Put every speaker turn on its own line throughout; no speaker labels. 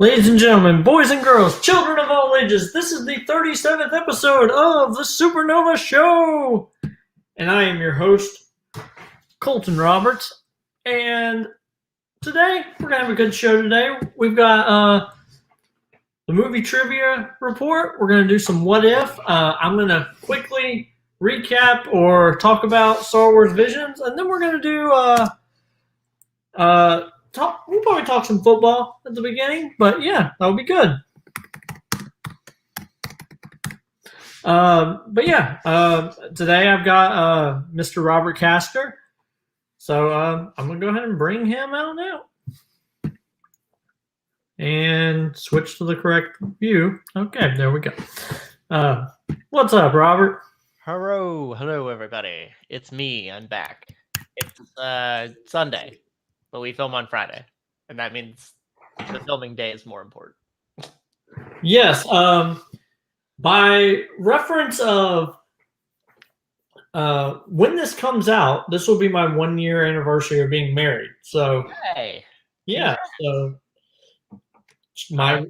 Ladies and gentlemen, boys and girls, children of all ages, this is the 37th episode of the SuperNova Show! And I am your host, Colton and Robert. And today, we're going to have a good show today. We've got the movie trivia report. We're going to do some what if. I'm going to quickly recap or talk about Star Wars Visions. And then we're going to do we'll probably talk some football at the beginning, but yeah, that'll be good. Today I've got Mr. Robert Castor, so I'm gonna go ahead and bring him out now, and switch to the correct view. Okay, there we go. What's up, Robert?
Hello, everybody. It's me. I'm back. It's Sunday. But we film on Friday, and that means the filming day is more important.
Yes. By reference of when this comes out, this will be my 1-year anniversary of being married. So,
hey,
yeah. So my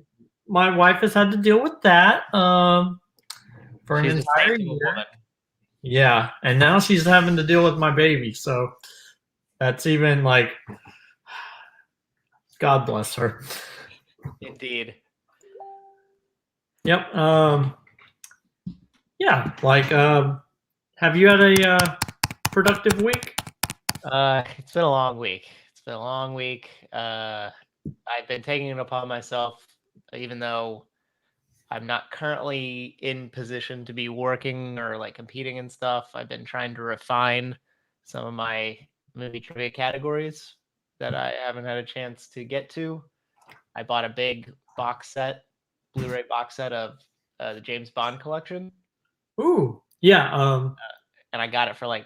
wife has had to deal with that for an entire year. Yeah, and now she's having to deal with my baby. So that's even like. God bless her.
Indeed.
Yep. Yeah. Like, have you had a productive week?
It's been a long week. I've been taking it upon myself, even though I'm not currently in position to be working or like competing and stuff. I've been trying to refine some of my movie trivia categories that I haven't had a chance to get to. I bought a big Blu-ray box set of the James Bond collection.
Ooh, yeah.
And I got it for like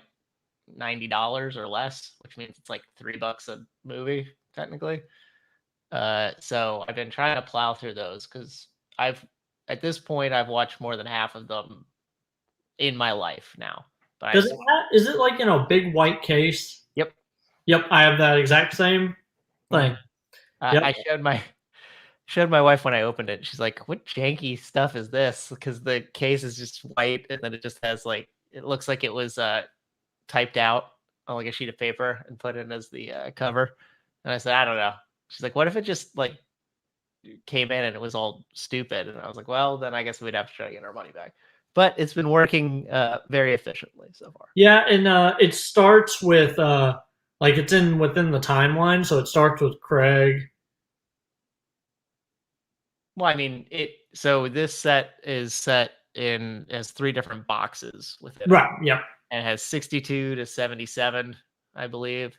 $90 or less, which means it's like $3 a movie, technically. So I've been trying to plow through those because at this point, I've watched more than half of them in my life now. But
is it like in a big white case? Yep, I have that exact same thing. Yep.
I showed my wife when I opened it. She's like, "What janky stuff is this?" Because the case is just white, and then it just has like it looks like it was typed out on like a sheet of paper and put in as the cover. And I said, "I don't know." She's like, "What if it just like came in and it was all stupid?" And I was like, "Well, then I guess we'd have to try to get our money back." But it's been working very efficiently so far.
Yeah, and it starts with. Like it's within the timeline, so it starts with Craig.
Well, I mean, so this set has 3 different boxes within it.
Right, yep.
And it has 62 to 77, I believe,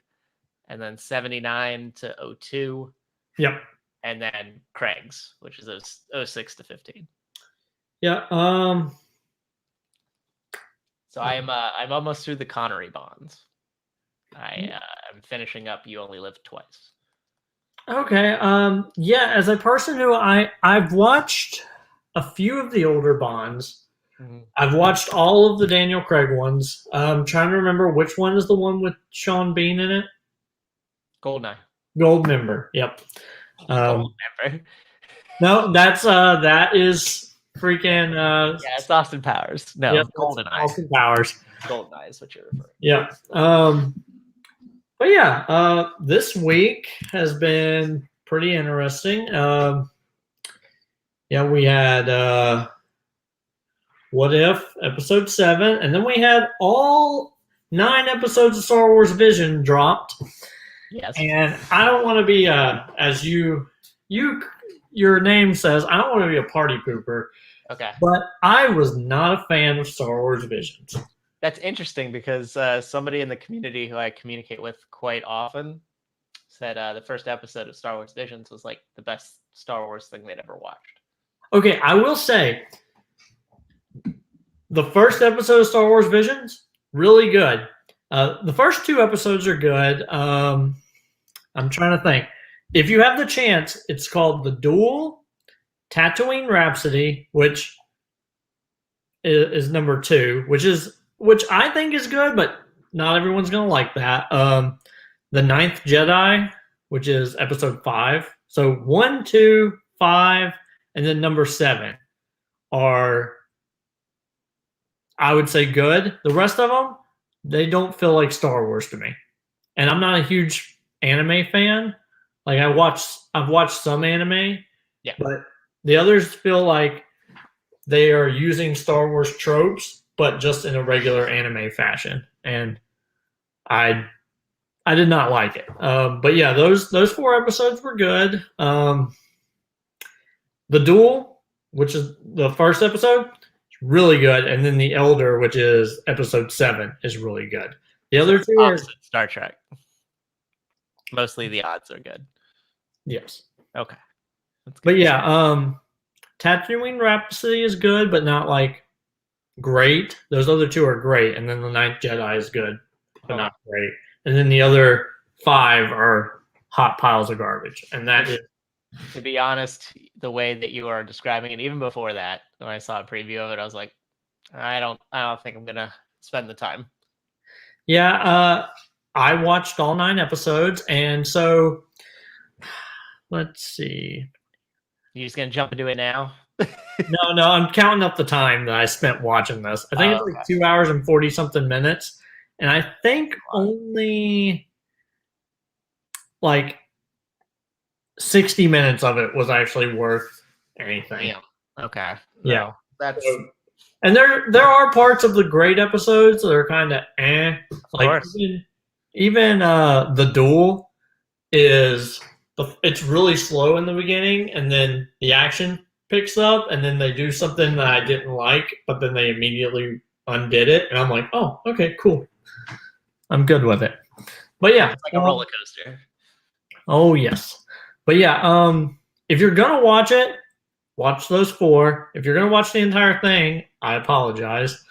and then 79 to 02.
Yep.
And then Craig's, which is 06 to 15.
Yeah.
So I'm almost through the Connery Bonds. I'm finishing up You Only Live Twice.
Okay. Yeah, as a person who I've watched a few of the older Bonds. Mm-hmm. I've watched all of the Daniel Craig ones. I'm trying to remember which one is the one with Sean Bean in it.
Goldeneye.
Goldmember. Yep.
Goldmember.
No, that is freaking.
Yeah, it's Austin Powers. No, yep, Goldeneye.
Austin Powers.
Goldeneye is what you're referring.
Yeah. But yeah, this week has been pretty interesting. Yeah, we had What If, episode 7, and then we had all 9 episodes of Star Wars Vision dropped.
Yes.
And I don't want to be, as your name says, I don't want to be a party pooper.
Okay.
But I was not a fan of Star Wars Visions.
That's interesting because somebody in the community who I communicate with quite often said the first episode of Star Wars Visions was like the best Star Wars thing they'd ever watched. Okay, I will say the first episode of Star Wars Visions, really good. The first 2 episodes are good. I'm trying to think. If you have the chance, it's called The Duel, Tatooine Rhapsody, which is number 2, which I think is good, but not everyone's going to like that. The Ninth Jedi, which is episode 5. So 1, 2,
5, and then number 7 are, I would say, good. The rest of them, they don't feel like Star Wars to me. And I'm not a huge anime fan. Like I've watched some anime,
Yeah.
but the others feel like they are using Star Wars tropes, but just in a regular anime fashion. And I did not like it. But yeah, those 4 episodes were good. The Duel, which is the first episode, is really good, and then The Elder, which is episode 7, is really good. The other 2 are
Star Trek. Mostly the odds are good.
yes.
Okay.
But yeah, Tatooine Rhapsody is good, but not like great. Those other 2 are great, and then The Ninth Jedi is good, but not great. And then the other 5 are hot piles of garbage, and that is.
To be honest, the way that you are describing it, even before that, when I saw a preview of it, I was like, I don't think I'm gonna spend the time.
Yeah, I watched all 9 episodes, and so let's see.
You just gonna jump into it now?
No, I'm counting up the time that I spent watching this. I think it's like 2 hours and 40 something minutes, and I think only like 60 minutes of it was actually worth anything.
Yeah. Okay.
Yeah.
No, that's.
And there are parts of the great episodes that are kind of eh. Like even the Duel is it's really slow in the beginning, and then the action picks up, and then they do something that I didn't like, but then they immediately undid it, and I'm like, oh, okay, cool. I'm good with it. But yeah,
it's like a roller coaster.
Oh yes, but yeah, if you're gonna watch it, watch those 4. If you're gonna watch the entire thing, I apologize.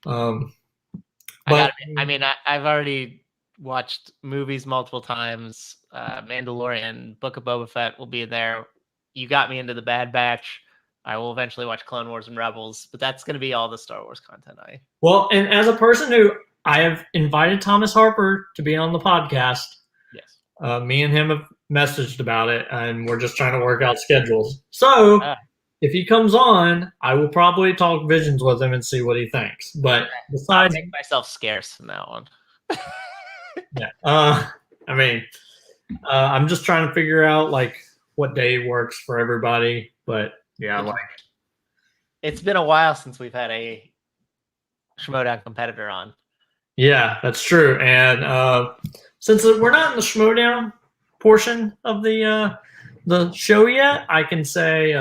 But
I've already watched movies multiple times. Mandalorian, Book of Boba Fett will be there. You got me into the Bad Batch. I will eventually watch Clone Wars and Rebels, but that's going to be all the Star Wars content.
Well, and as a person who I have invited Thomas Harper to be on the podcast.
Yes.
Me and him have messaged about it, and we're just trying to work out schedules. So if he comes on, I will probably talk Visions with him and see what he thinks. But besides,
I'll make myself scarce in that one.
yeah. I'm just trying to figure out like what day works for everybody. But yeah, like
it's been a while since we've had a Schmoedown competitor on.
Yeah, that's true. And since we're not in the Schmoedown portion of the show yet, I can say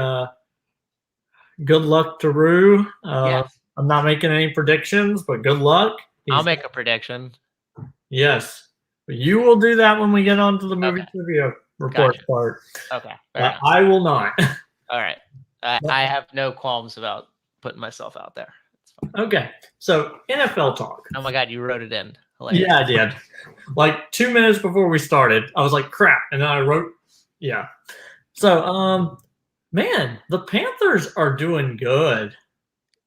good luck to Rue.
Yes.
I'm not making any predictions, but good luck.
I'll make a prediction.
Yes. You will do that when we get on to the movie trivia report part.
Okay.
I will not.
All right. I have no qualms about putting myself out there.
Okay. So NFL talk.
Oh my God, you wrote it in. Hilarious.
Yeah, I did. Like 2 minutes before we started, I was like, crap. And then I wrote, yeah. So, man, the Panthers are doing good.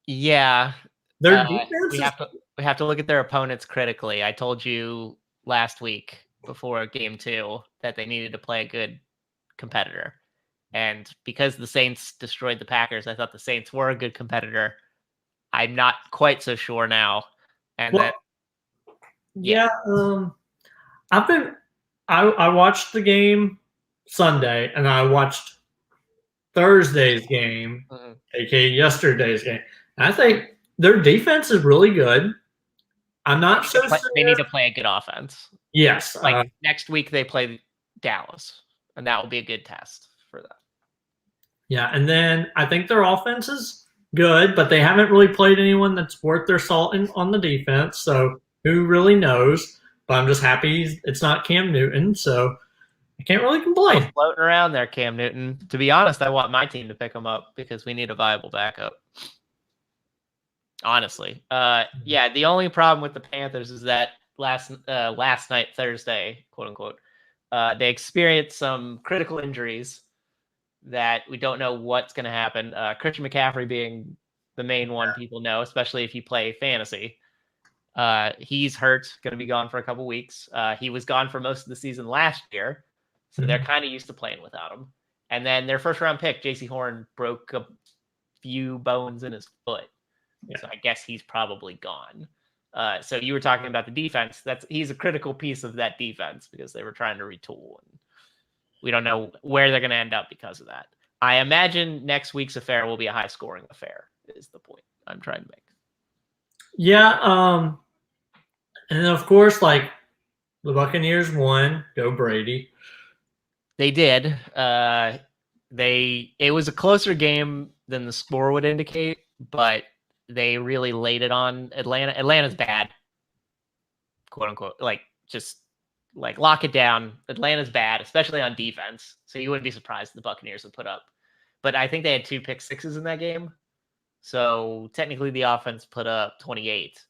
Yeah.
Their defense
we have to look at their opponents critically. I told you last week before game 2 that they needed to play a good competitor. And because the Saints destroyed the Packers, I thought the Saints were a good competitor. I'm not quite so sure now. And
I watched the game Sunday, and I watched Thursday's game, aka yesterday's game. And I think their defense is really good. I'm not so sure.
They need to play a good offense.
Yes.
Next week they play Dallas, and that will be a good test for them.
Yeah, and then I think their offense is good, but they haven't really played anyone that's worth their salt on the defense. So who really knows? But I'm just happy it's not Cam Newton, so I can't really complain.
Floating around there, Cam Newton. To be honest, I want my team to pick him up because we need a viable backup. Honestly, the only problem with the Panthers is that last night, Thursday, quote unquote, they experienced some critical injuries that we don't know what's going to happen. Christian McCaffrey being the main one people know, especially if you play fantasy. He's hurt, going to be gone for a couple weeks. He was gone for most of the season last year, so they're kind of used to playing without him. And then their first round pick, J.C. Horn, broke a few bones in his foot.
Yeah.
So I guess he's probably gone. So you were talking about the defense. He's a critical piece of that defense because they were trying to retool. And we don't know where they're going to end up because of that. I imagine next week's affair will be a high-scoring affair, is the point I'm trying to make.
Yeah, and of course, like, the Buccaneers won. Go Brady.
They did. It was a closer game than the score would indicate, but they really laid it on Atlanta. Atlanta's bad, quote unquote. Just lock it down. Atlanta's bad, especially on defense. So you wouldn't be surprised if the Buccaneers would put up. But I think they had 2 pick sixes in that game. So technically the offense put up 28,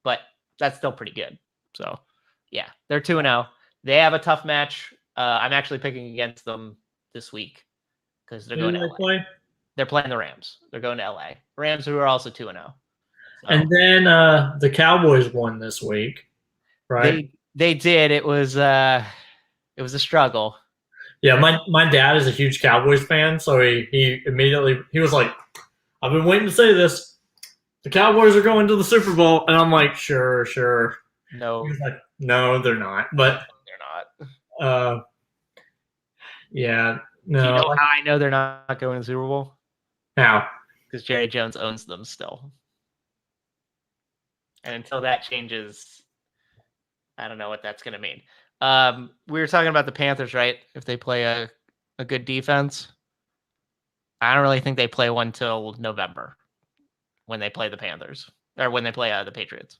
but that's still pretty good. So yeah, they're 2-0. They have a tough match. I'm actually picking against them this week because they're going to LA. They're playing the Rams. They're going to LA. Rams, who are also 2-0. So.
And then the Cowboys won this week, right?
They did. It was a struggle.
Yeah, my dad is a huge Cowboys fan, so he immediately was like, "I've been waiting to say this. The Cowboys are going to the Super Bowl," and I'm like, "Sure."
No,
he was like, "No, they're not." But
they're not.
Yeah, no.
Do you know how I know they're not going to the Super Bowl?
How?
Because Jerry Jones owns them still. And until that changes, I don't know what that's going to mean. We were talking about the Panthers, right? If they play a good defense. I don't really think they play one till November when they play the Panthers or when they play the Patriots.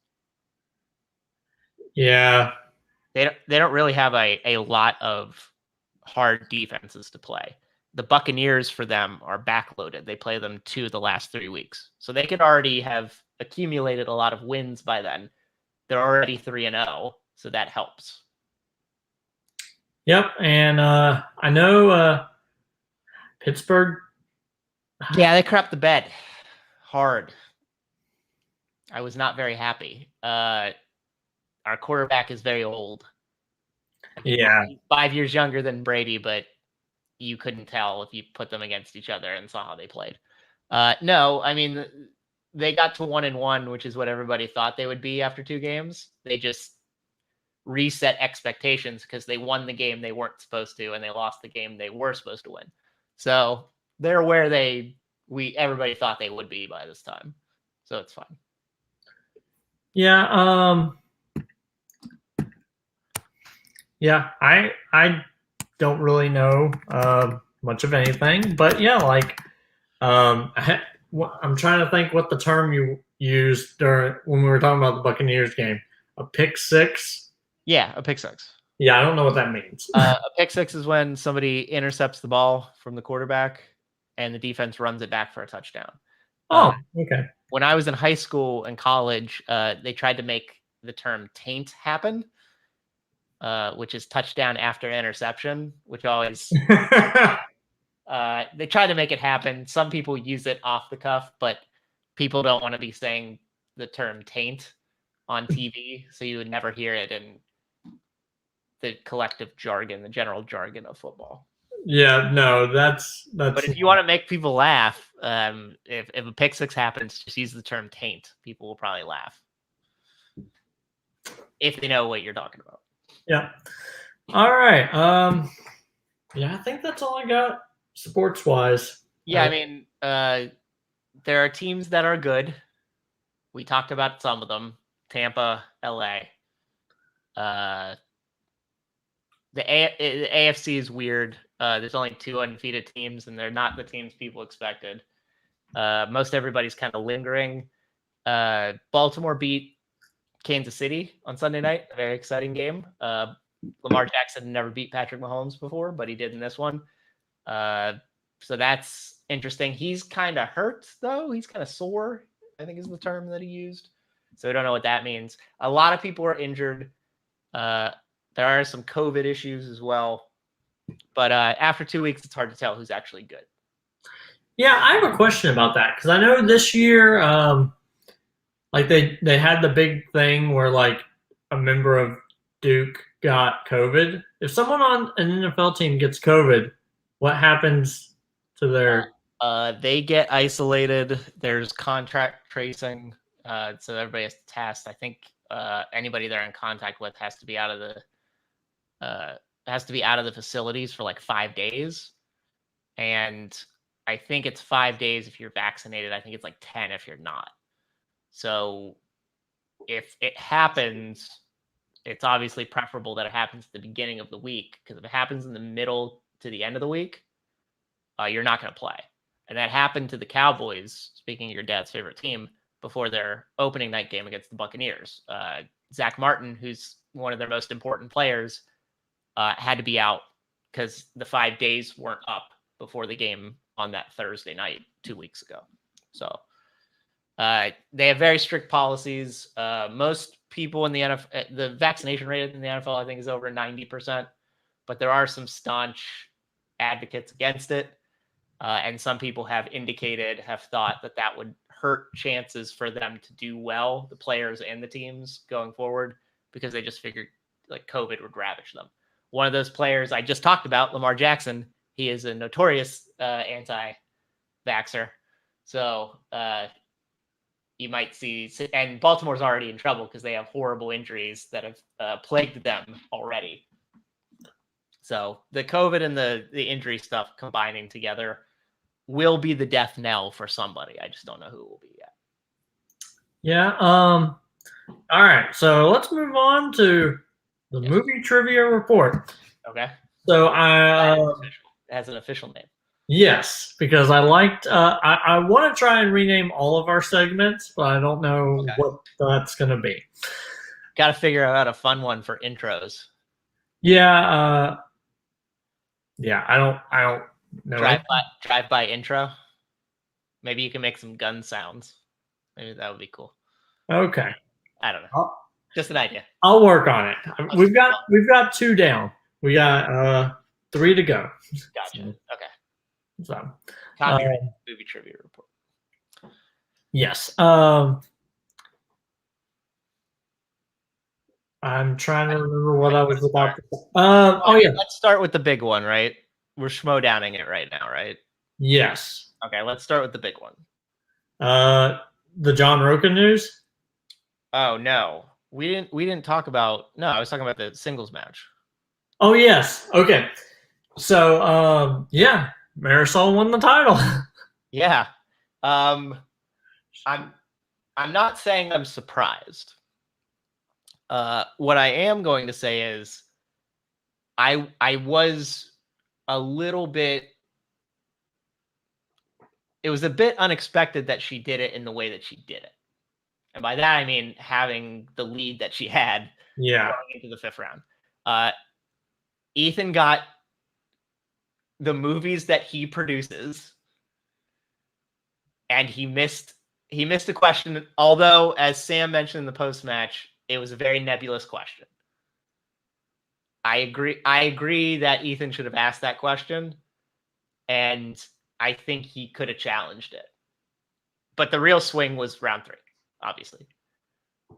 Yeah.
They don't really have a lot of hard defenses to play. The Buccaneers for them are backloaded. They play them 2 of the last 3 weeks. So they could already have accumulated a lot of wins by then. They're already 3-0, so that helps.
Yep, and I know Pittsburgh.
Yeah, they crapped the bed hard. I was not very happy. Our quarterback is very old.
Yeah.
He's 5 years younger than Brady, but you couldn't tell if you put them against each other and saw how they played. No, I mean, they got to 1-1, which is what everybody thought they would be after 2 games. They just reset expectations because they won the game they weren't supposed to, and they lost the game they were supposed to win. So they're where everybody thought they would be by this time. So it's fine.
Yeah. Yeah, I don't really know much of anything, but yeah, I'm trying to think what the term you used when we were talking about the Buccaneers game. A pick six?
Yeah, a pick six.
Yeah, I don't know what that means.
A pick six is when somebody intercepts the ball from the quarterback and the defense runs it back for a touchdown.
Oh, okay.
When I was in high school and college, they tried to make the term taint happen. Which is touchdown after interception, which always they try to make it happen. Some people use it off the cuff, but people don't want to be saying the term taint on TV, so you would never hear it in the collective jargon, the general jargon of football.
Yeah, no, that's.
But if you want to make people laugh, if a pick six happens, just use the term taint. People will probably laugh if they know what you're talking about.
Yeah. All right. Yeah, I think that's all I got sports wise.
Yeah, I mean, there are teams that are good. We talked about some of them. Tampa, LA. The AFC is weird. There's only 2 undefeated teams, and they're not the teams people expected. Most everybody's kind of lingering. Baltimore beat Kansas City on Sunday night. A very exciting game. Lamar Jackson never beat Patrick Mahomes before, but he did in this one. So that's interesting. He's kind of hurt, though. He's kind of sore, I think is the term that he used. So I don't know what that means. A lot of people are injured. There are some COVID issues as well. But after 2 weeks, it's hard to tell who's actually good.
Yeah, I have a question about that because I know this year, they had the big thing where a member of Duke got COVID. If someone on an NFL team gets COVID, What happens to their?
They get isolated. There's contract tracing, so everybody has to test. I think anybody they're in contact with has to be out of the facilities for like 5 days, and I think it's 5 days if you're vaccinated. I think it's like 10 if you're not. So if it happens, it's obviously preferable that it happens at the beginning of the week, because if it happens in the middle to the end of the week, you're not going to play. And that happened to the Cowboys, speaking of your dad's favorite team, before their opening night game against the Buccaneers. Zach Martin, who's one of their most important players, had to be out because the 5 days weren't up before the game on that Thursday night 2 weeks ago. So they have very strict policies. Most people in the NFL, the vaccination rate in the NFL, I think, is over 90%, but there are some staunch advocates against it. And some people have thought that would hurt chances for them to do well, the players and the teams going forward, because they just figured like COVID would ravage them. One of those players I just talked about, Lamar Jackson, he is a notorious anti-vaxxer. So you might see, and Baltimore's already in trouble because they have horrible injuries that have plagued them already. So the COVID and the injury stuff combining together will be the death knell for somebody. I just don't know who it will be yet.
Yeah. All right. So let's move on to the movie trivia report.
Okay.
So
it has an official name.
Yes, because I liked. I want to try and rename all of our segments, but I don't know what that's going to be.
Got to figure out a fun one for intros.
Yeah. Yeah. I don't know.
Drive by intro. Maybe you can make some gun sounds. Maybe that would be cool.
Okay.
I don't know. Just an idea.
I'll work on it. We've got 2 down. We got 3 to go.
Gotcha. Okay.
So
movie trivia report.
Yes. I'm trying to remember what I was about to say. Yeah.
Let's start with the big one, right? We're Schmoedowning it right now, right?
Yes.
Okay, let's start with the big one.
The John Roca news?
Oh no. We didn't talk about. No, I was talking about the singles match.
Oh yes. Okay. So yeah, Marisol won the title.
Yeah. I'm not saying I'm surprised. What I am going to say is I was a little bit. It was a bit unexpected that she did it in the way that she did it. And by that, I mean having the lead that she had going into the 5th round. Ethan got the movies that he produces, and he missed a question. Although, as Sam mentioned in the post-match, it was a very nebulous question. I agree that Ethan should have asked that question, and I think he could have challenged it. But the real swing was round 3, obviously.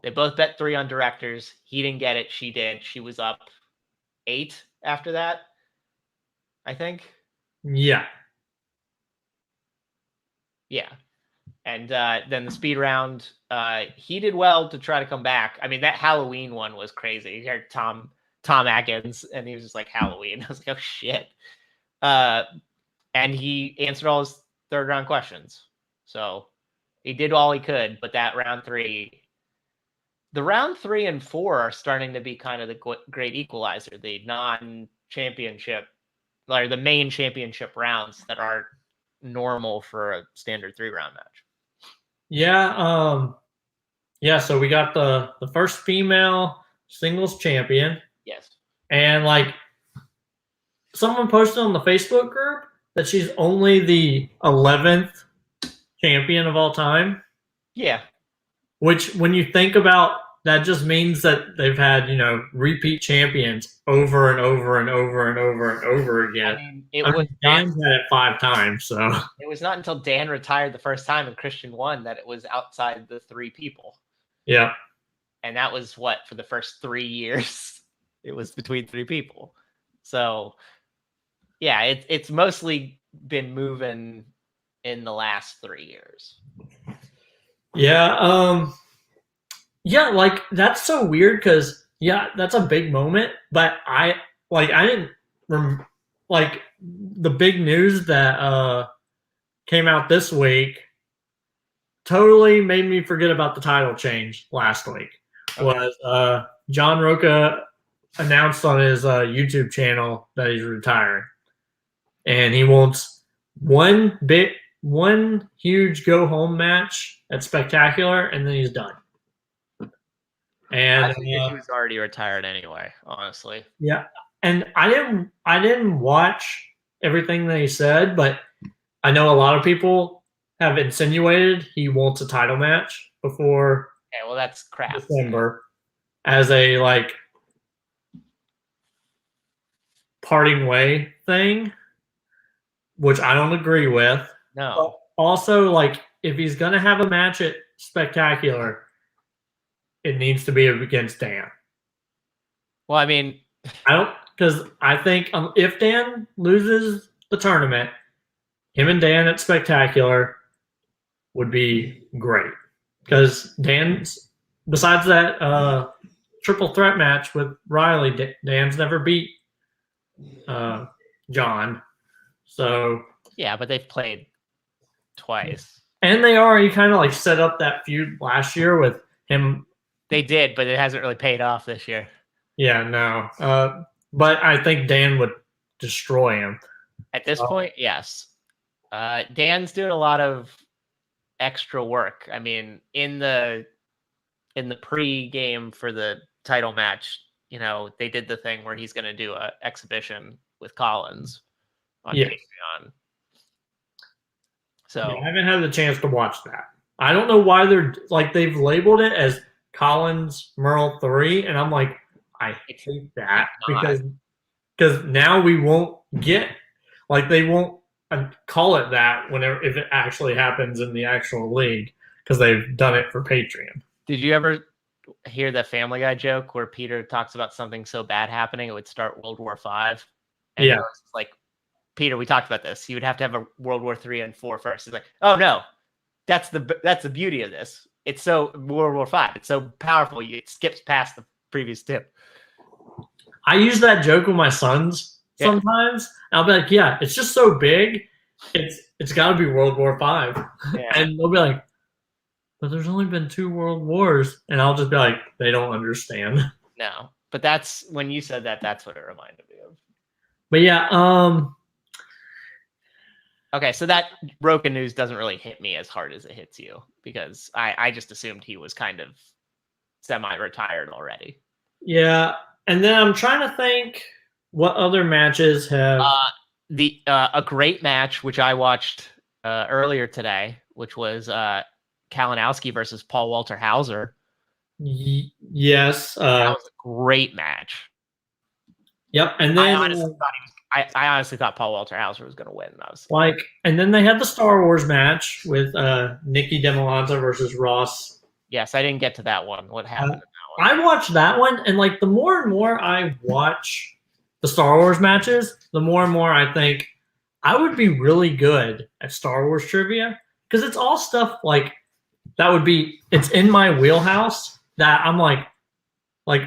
They both bet 3 on directors. He didn't get it. She did. She was up 8 after that, I think.
Yeah.
Yeah. And then the speed round, he did well to try to come back. I mean, that Halloween one was crazy. You heard Tom Atkins, and he was just like, Halloween. I was like, oh, shit. And he answered all his 3rd round questions. So he did all he could. But that round 3, the round 3 and 4 are starting to be kind of the great equalizer, the non-championship, or the main championship rounds that are normal for a standard 3-round match.
Yeah. Yeah. So we got the first female singles champion.
Yes.
And like someone posted on the Facebook group that she's only the 11th champion of all time.
Yeah.
Which, when you think about, that just means that they've had, repeat champions over and over and over and over and over again.
I mean,
Dan's had it 5 times, so.
It was not until Dan retired the first time and Christian won that it was outside the 3 people.
Yeah.
And that was what, for the first 3 years? It was between 3 people. So, Yeah, it's mostly been moving in the last 3 years.
Yeah, yeah, like that's so weird because yeah, that's a big moment. But I didn't like the big news that came out this week. Totally made me forget about the title change last week.
Okay.
Was John Roca announced on his YouTube channel that he's retiring, and he wants one huge go home match at Spectacular, and then he's done. And
I figured he was already retired anyway, honestly.
yeah, and I didn't watch everything that he said, but I know a lot of people have insinuated he wants a title match before
Okay, well that's crap.
December as a like parting way thing, which I don't agree with.
No.
But also, like, if he's gonna have a match at Spectacular, it needs to be against Dan.
Well, I mean,
because I think if Dan loses the tournament, him and Dan at Spectacular would be great. Because Dan's, besides that triple threat match with Riley, Dan's never beat John. So
yeah, but they've played twice.
And they already kind of like set up that feud last year with him.
They did, but it hasn't really paid off this year.
Yeah, no. But I think Dan would destroy him.
At this point, yes. Dan's doing a lot of extra work. I mean, in the pre-game for the title match, they did the thing where he's going to do an exhibition with Collins on Patreon. So
yeah, I haven't had the chance to watch that. I don't know why they've labeled it as Collins Merle 3, and I'm like, I hate that because now we won't get they won't call it that if it actually happens in the actual league because they've done it for Patreon.
Did you ever hear the Family Guy joke where Peter talks about something so bad happening it would start World War V? And
yeah,
it's like, Peter, we talked about this. You would have to have a World War III and IV first. He's like, oh no, that's the beauty of this. It's so World War V. It's so powerful. It skips past the previous tip.
I use that joke with my sons sometimes. Yeah. I'll be like, yeah, it's just so big. It's got to be World War V. Yeah. And they'll be like, but there's only been 2 world wars. And I'll just be like, they don't understand.
No, but that's when you said that, that's what it reminded me of.
But yeah,
okay, so that Roca news doesn't really hit me as hard as it hits you because I just assumed he was kind of semi-retired already.
Yeah, and then I'm trying to think what other matches have
a great match which I watched earlier today, which was Kalinowski versus Paul Walter Hauser.
Yes,
that was a great match.
Yep, and then
I honestly thought Paul Walter Hauser was going to win. And I was
and then they had the Star Wars match with Nikki DeMolanta versus Ross.
Yes, I didn't get to that one. What happened in that
one? I watched that one, and the more and more I watch the Star Wars matches, the more and more I think I would be really good at Star Wars trivia because it's all stuff it's in my wheelhouse that I'm like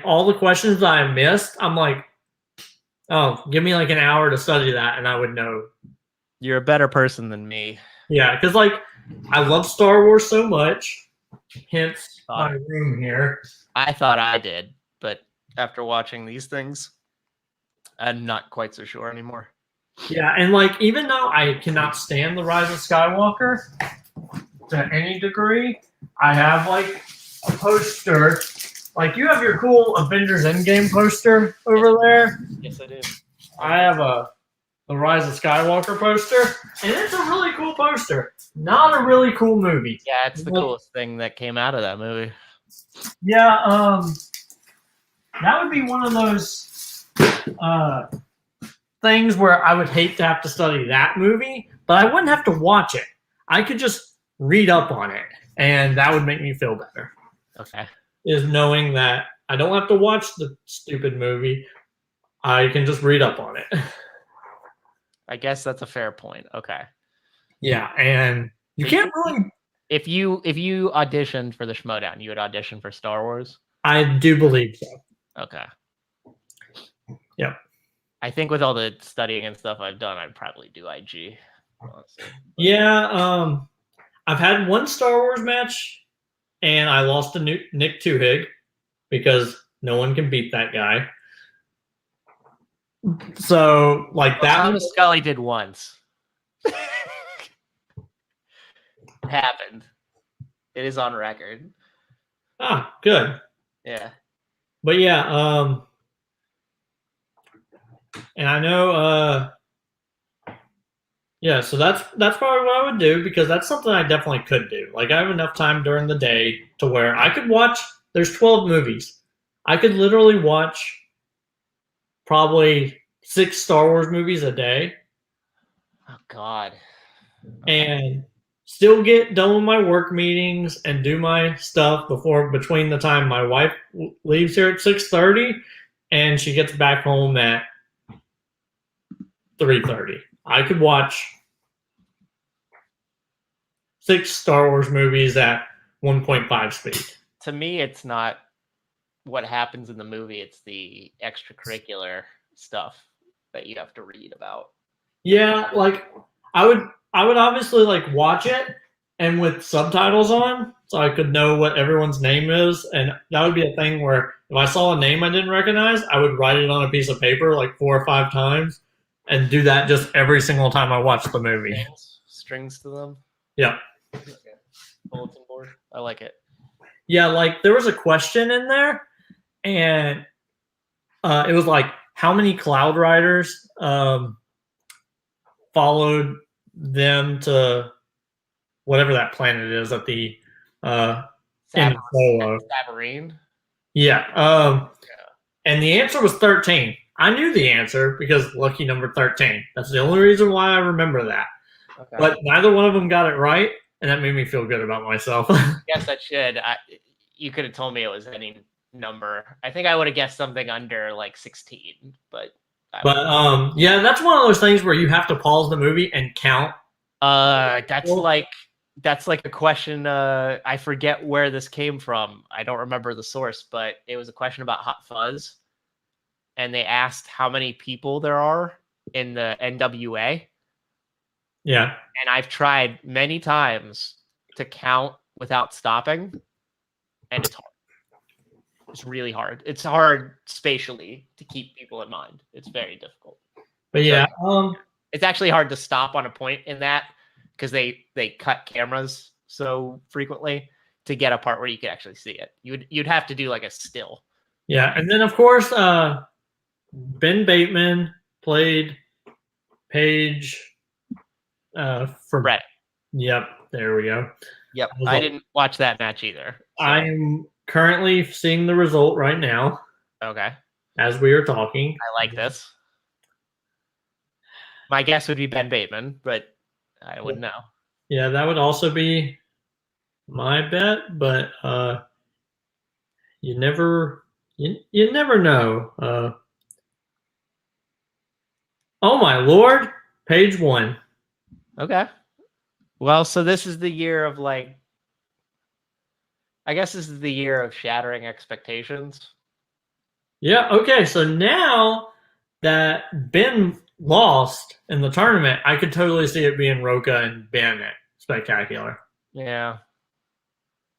all the questions that I missed, I'm like, oh, give me an hour to study that, and I would know.
You're a better person than me.
Yeah, because I love Star Wars so much. Hence my room here.
I thought I did, but after watching these things, I'm not quite so sure anymore.
Yeah, and even though I cannot stand The Rise of Skywalker to any degree, I have a poster. You have your cool Avengers Endgame poster over there.
Yes, I do.
I have The Rise of Skywalker poster, and it's a really cool poster. Not a really cool movie.
Yeah, it's the coolest thing that came out of that movie.
Yeah, that would be one of those things where I would hate to have to study that movie, but I wouldn't have to watch it. I could just read up on it, and that would make me feel better.
Okay.
Is knowing that I don't have to watch the stupid movie. I can just read up on it.
I guess that's a fair point. Okay.
Yeah, and you can't really.
If you auditioned for the Schmoedown, you would audition for Star Wars?
I do believe so.
Okay.
Yep.
I think with all the studying and stuff I've done, I'd probably do IG. Honestly.
Yeah, I've had one Star Wars match, and I lost to Nick Tuhig because no one can beat that guy. So, like that.
Thomas Scully did once. It happened. It is on record.
Ah, good.
Yeah.
But yeah, and I know, yeah, so that's probably what I would do because that's something I definitely could do. Like I have enough time during the day to where I could watch. There's 12 movies. I could literally watch probably 6 Star Wars movies a day.
Oh God.
And still get done with my work meetings and do my stuff between the time my wife leaves here at 6:30 and she gets back home at 3:30. I could watch 6 Star Wars movies at 1.5 speed.
To me, it's not what happens in the movie, it's the extracurricular stuff that you have to read about.
Yeah, like I would obviously like watch it and with subtitles on so I could know what everyone's name is, and that would be a thing where if I saw a name I didn't recognize, I would write it on a piece of paper like 4 or 5 times and do that just every single time I watch the movie.
Strings to them.
Yeah.
Okay. Bulletin board. I like it.
Yeah, like there was a question in there and it was like how many Cloud Riders followed them to whatever that planet is at the end of Solo.
Savarine.
Yeah. And the answer was 13. I knew the answer because lucky number 13. That's the only reason why I remember that. Okay. But neither one of them got it right, and that made me feel good about myself.
Yes, that should. You could have told me it was any number. I think I would have guessed something under like 16, but
yeah, that's one of those things where you have to pause the movie and count.
That's like a question. I forget where this came from. I don't remember the source, but it was a question about Hot Fuzz, and they asked how many people there are in the NWA.
Yeah,
and I've tried many times to count without stopping, and it's hard. It's really hard. It's hard spatially to keep people in mind. It's very difficult.
But yeah,
it's actually hard to stop on a point in that because they cut cameras so frequently to get a part where you could actually see it. You'd have to do like a still.
Yeah, and then of course Ben Bateman played Paige for
Brett.
Yep, there we go.
Yep, I didn't watch that match either.
So. I'm currently seeing the result right now.
Okay.
As we are talking.
I like this. My guess would be Ben Bateman, but I wouldn't know.
Yeah, that would also be my bet, but you never know. Oh my lord, page 1.
Okay. Well, so this is the year of I guess this is the year of shattering expectations.
Yeah, okay, so now that Ben lost in the tournament, I could totally see it being Roka and Ben at Spectacular.
Yeah.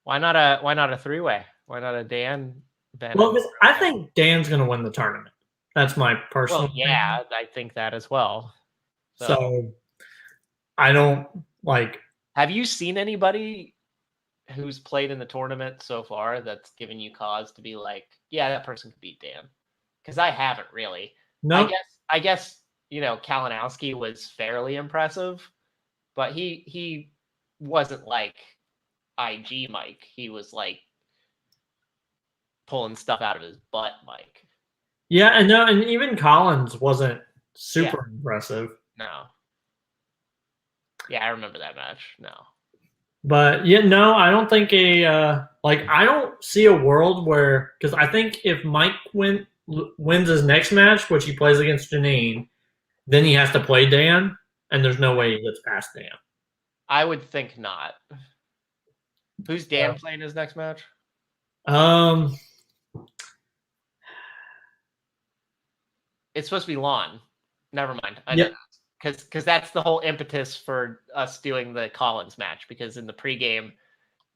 Why not a 3-way? Why not a Dan, Ben?
Well, because I think Dan's going to win the tournament. That's my personal opinion.
I think that as well.
So I don't like.
Have you seen anybody who's played in the tournament so far that's given you cause to be like, yeah, that person could beat Dan? Because I haven't really.
No.
I guess Kalinowski was fairly impressive, but he wasn't like IG Mike. He was like pulling stuff out of his butt, Mike.
Yeah, and even Collins wasn't super impressive.
No. Yeah, I remember that match. No.
But yeah, no, I don't think I don't see a world where, because I think if Mike wins his next match, which he plays against Janine, then he has to play Dan, and there's no way he gets past Dan.
I would think not. Who's Dan playing his next match? It's supposed to be Lon. Never mind. I know. Because that's the whole impetus for us doing the Collins match. Because in the pregame,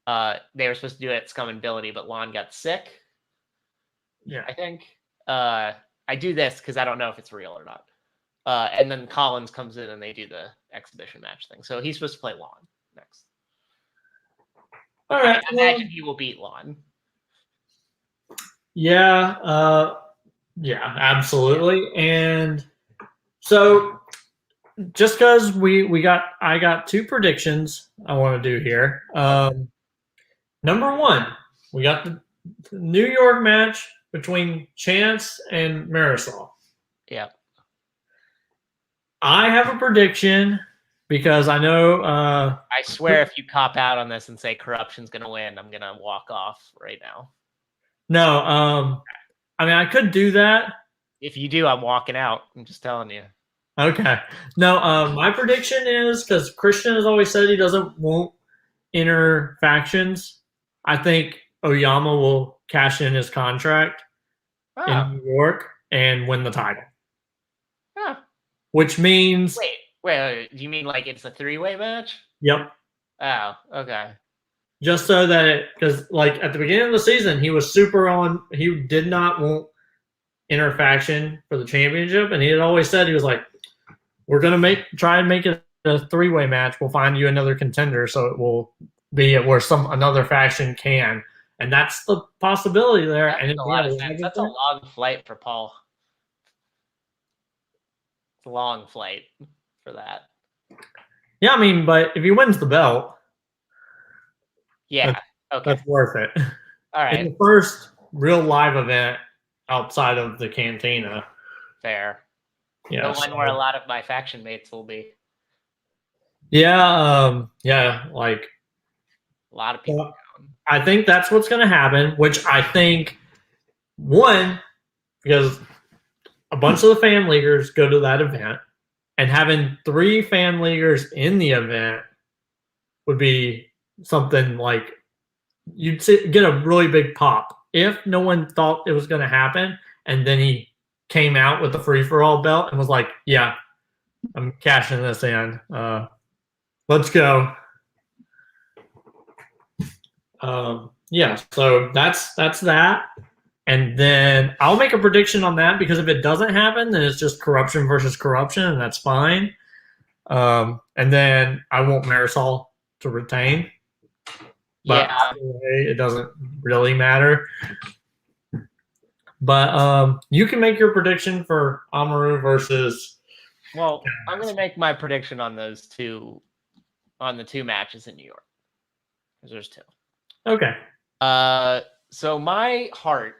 they were supposed to do it at Scum and Ability, but Lon got sick.
Yeah,
I think. I do this because I don't know if it's real or not. And then Collins comes in and they do the exhibition match thing. So he's supposed to play Lon next.
All right.
I imagine he will beat Lon.
Yeah. Yeah, absolutely. And so just because I got two predictions I want to do here. Number one, we got the New York match between Chance and Marisol.
Yeah.
I have a prediction because I know.
I swear, if you cop out on this and say corruption's going to win, I'm going to walk off right now.
No, I mean, I could do that.
If you do, I'm walking out. I'm just telling you.
Okay. No, my prediction is, because Christian has always said he won't enter factions, I think Oyama will cash in his contract in New York and win the title.
Huh.
Which means...
Wait, do you mean like it's a three-way match?
Yep.
Oh, okay.
Just so that because like at the beginning of the season, he was super on, he did not want interfaction for the championship, and he had always said, he was like, we're going to try and make it a three-way match. We'll find you another contender, so it will be where another faction can. And that's the possibility there.
That makes a lot of sense. That's a long flight for Paul. It's a long flight for that.
Yeah, I mean, but if he wins the belt,
yeah,
that's worth it.
All right.
In the first real live event outside of the Cantina.
Fair.
Yeah.
The one where a lot of my faction mates will be.
Yeah, yeah, like
a lot of people.
I think that's what's going to happen, which I think, one, because a bunch of the fan leaguers go to that event, and having 3 fan leaguers in the event would be something like you'd get a really big pop if no one thought it was going to happen, and then he came out with the free-for-all belt and was like, yeah, I'm cashing this in. Let's go. Yeah, so that's that. And then I'll make a prediction on that, because if it doesn't happen, then it's just corruption versus corruption, and that's fine. And then I want Marisol to retain. But
yeah,
it doesn't really matter. But you can make your prediction for Amaru versus...
Well, I'm going to make my prediction on the 2 matches in New York. Because there's 2.
Okay.
So my heart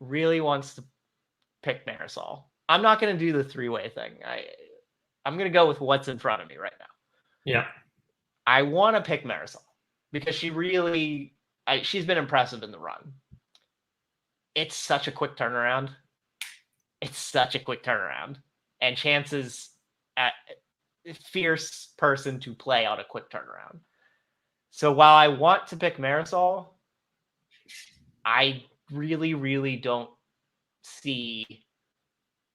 really wants to pick Marisol. I'm not going to do the 3-way thing. I'm going to go with what's in front of me right now.
Yeah.
I want to pick Marisol because she's been impressive in the run. It's such a quick turnaround. And Chance's a fierce person to play on a quick turnaround. So while I want to pick Marisol, I really, really don't see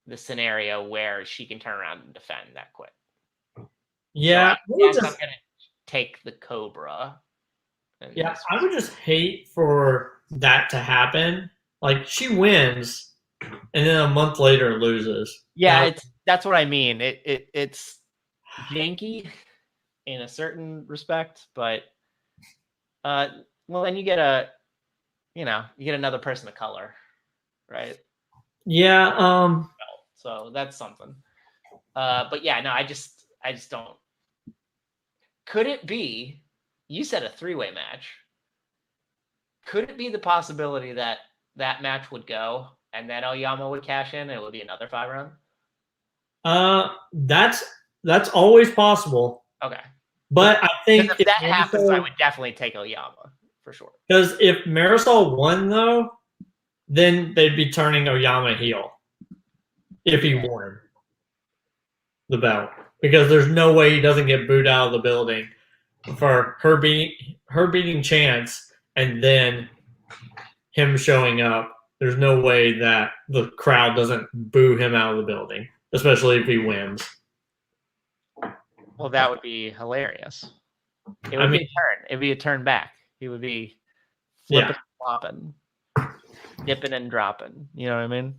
the scenario where she can turn around and defend that quick.
Yeah.
So I'm going to take the Cobra.
Yeah, I would just hate for that to happen. Like, she wins, and then a month later loses.
Yeah, that's what I mean. It's janky in a certain respect, but well, then you get another person of color, right?
Yeah.
So that's something. But yeah, no, I just don't. Could it be? You said a 3-way match. Could it be the possibility that match would go and then Oyama would cash in and it would be another 5-round?
That's always possible.
Okay.
But I think
if that happens, I would definitely take Oyama for sure.
Because if Marisol won, though, then they'd be turning Oyama heel if he won. the belt because there's no way he doesn't get booed out of the building for her beating Chance and then him showing up. There's no way that the crowd doesn't boo him out of the building, especially if he wins.
Well, that would be hilarious. It would be a turn. It'd be a turn back. He would be flipping and flopping, dipping and dropping. You know what I mean?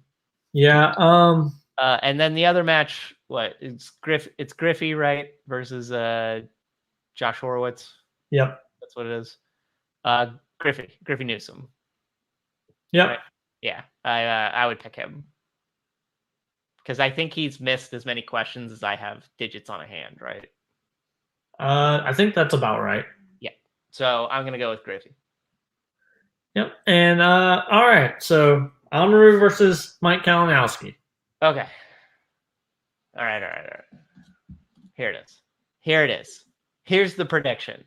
Yeah.
And then the other match, it's Griffey, right? Versus Josh Horowitz.
Yep.
That's what it is. Griffey Newsom.
Yep.
Right? Yeah. I would pick him. Because I think he's missed as many questions as I have digits on a hand, right?
I think that's about right.
Yeah. So I'm gonna go with Griffey.
Yep. And all right. So Almaru versus Mike Kalinowski.
Okay. All right. Here it is. Here's the prediction.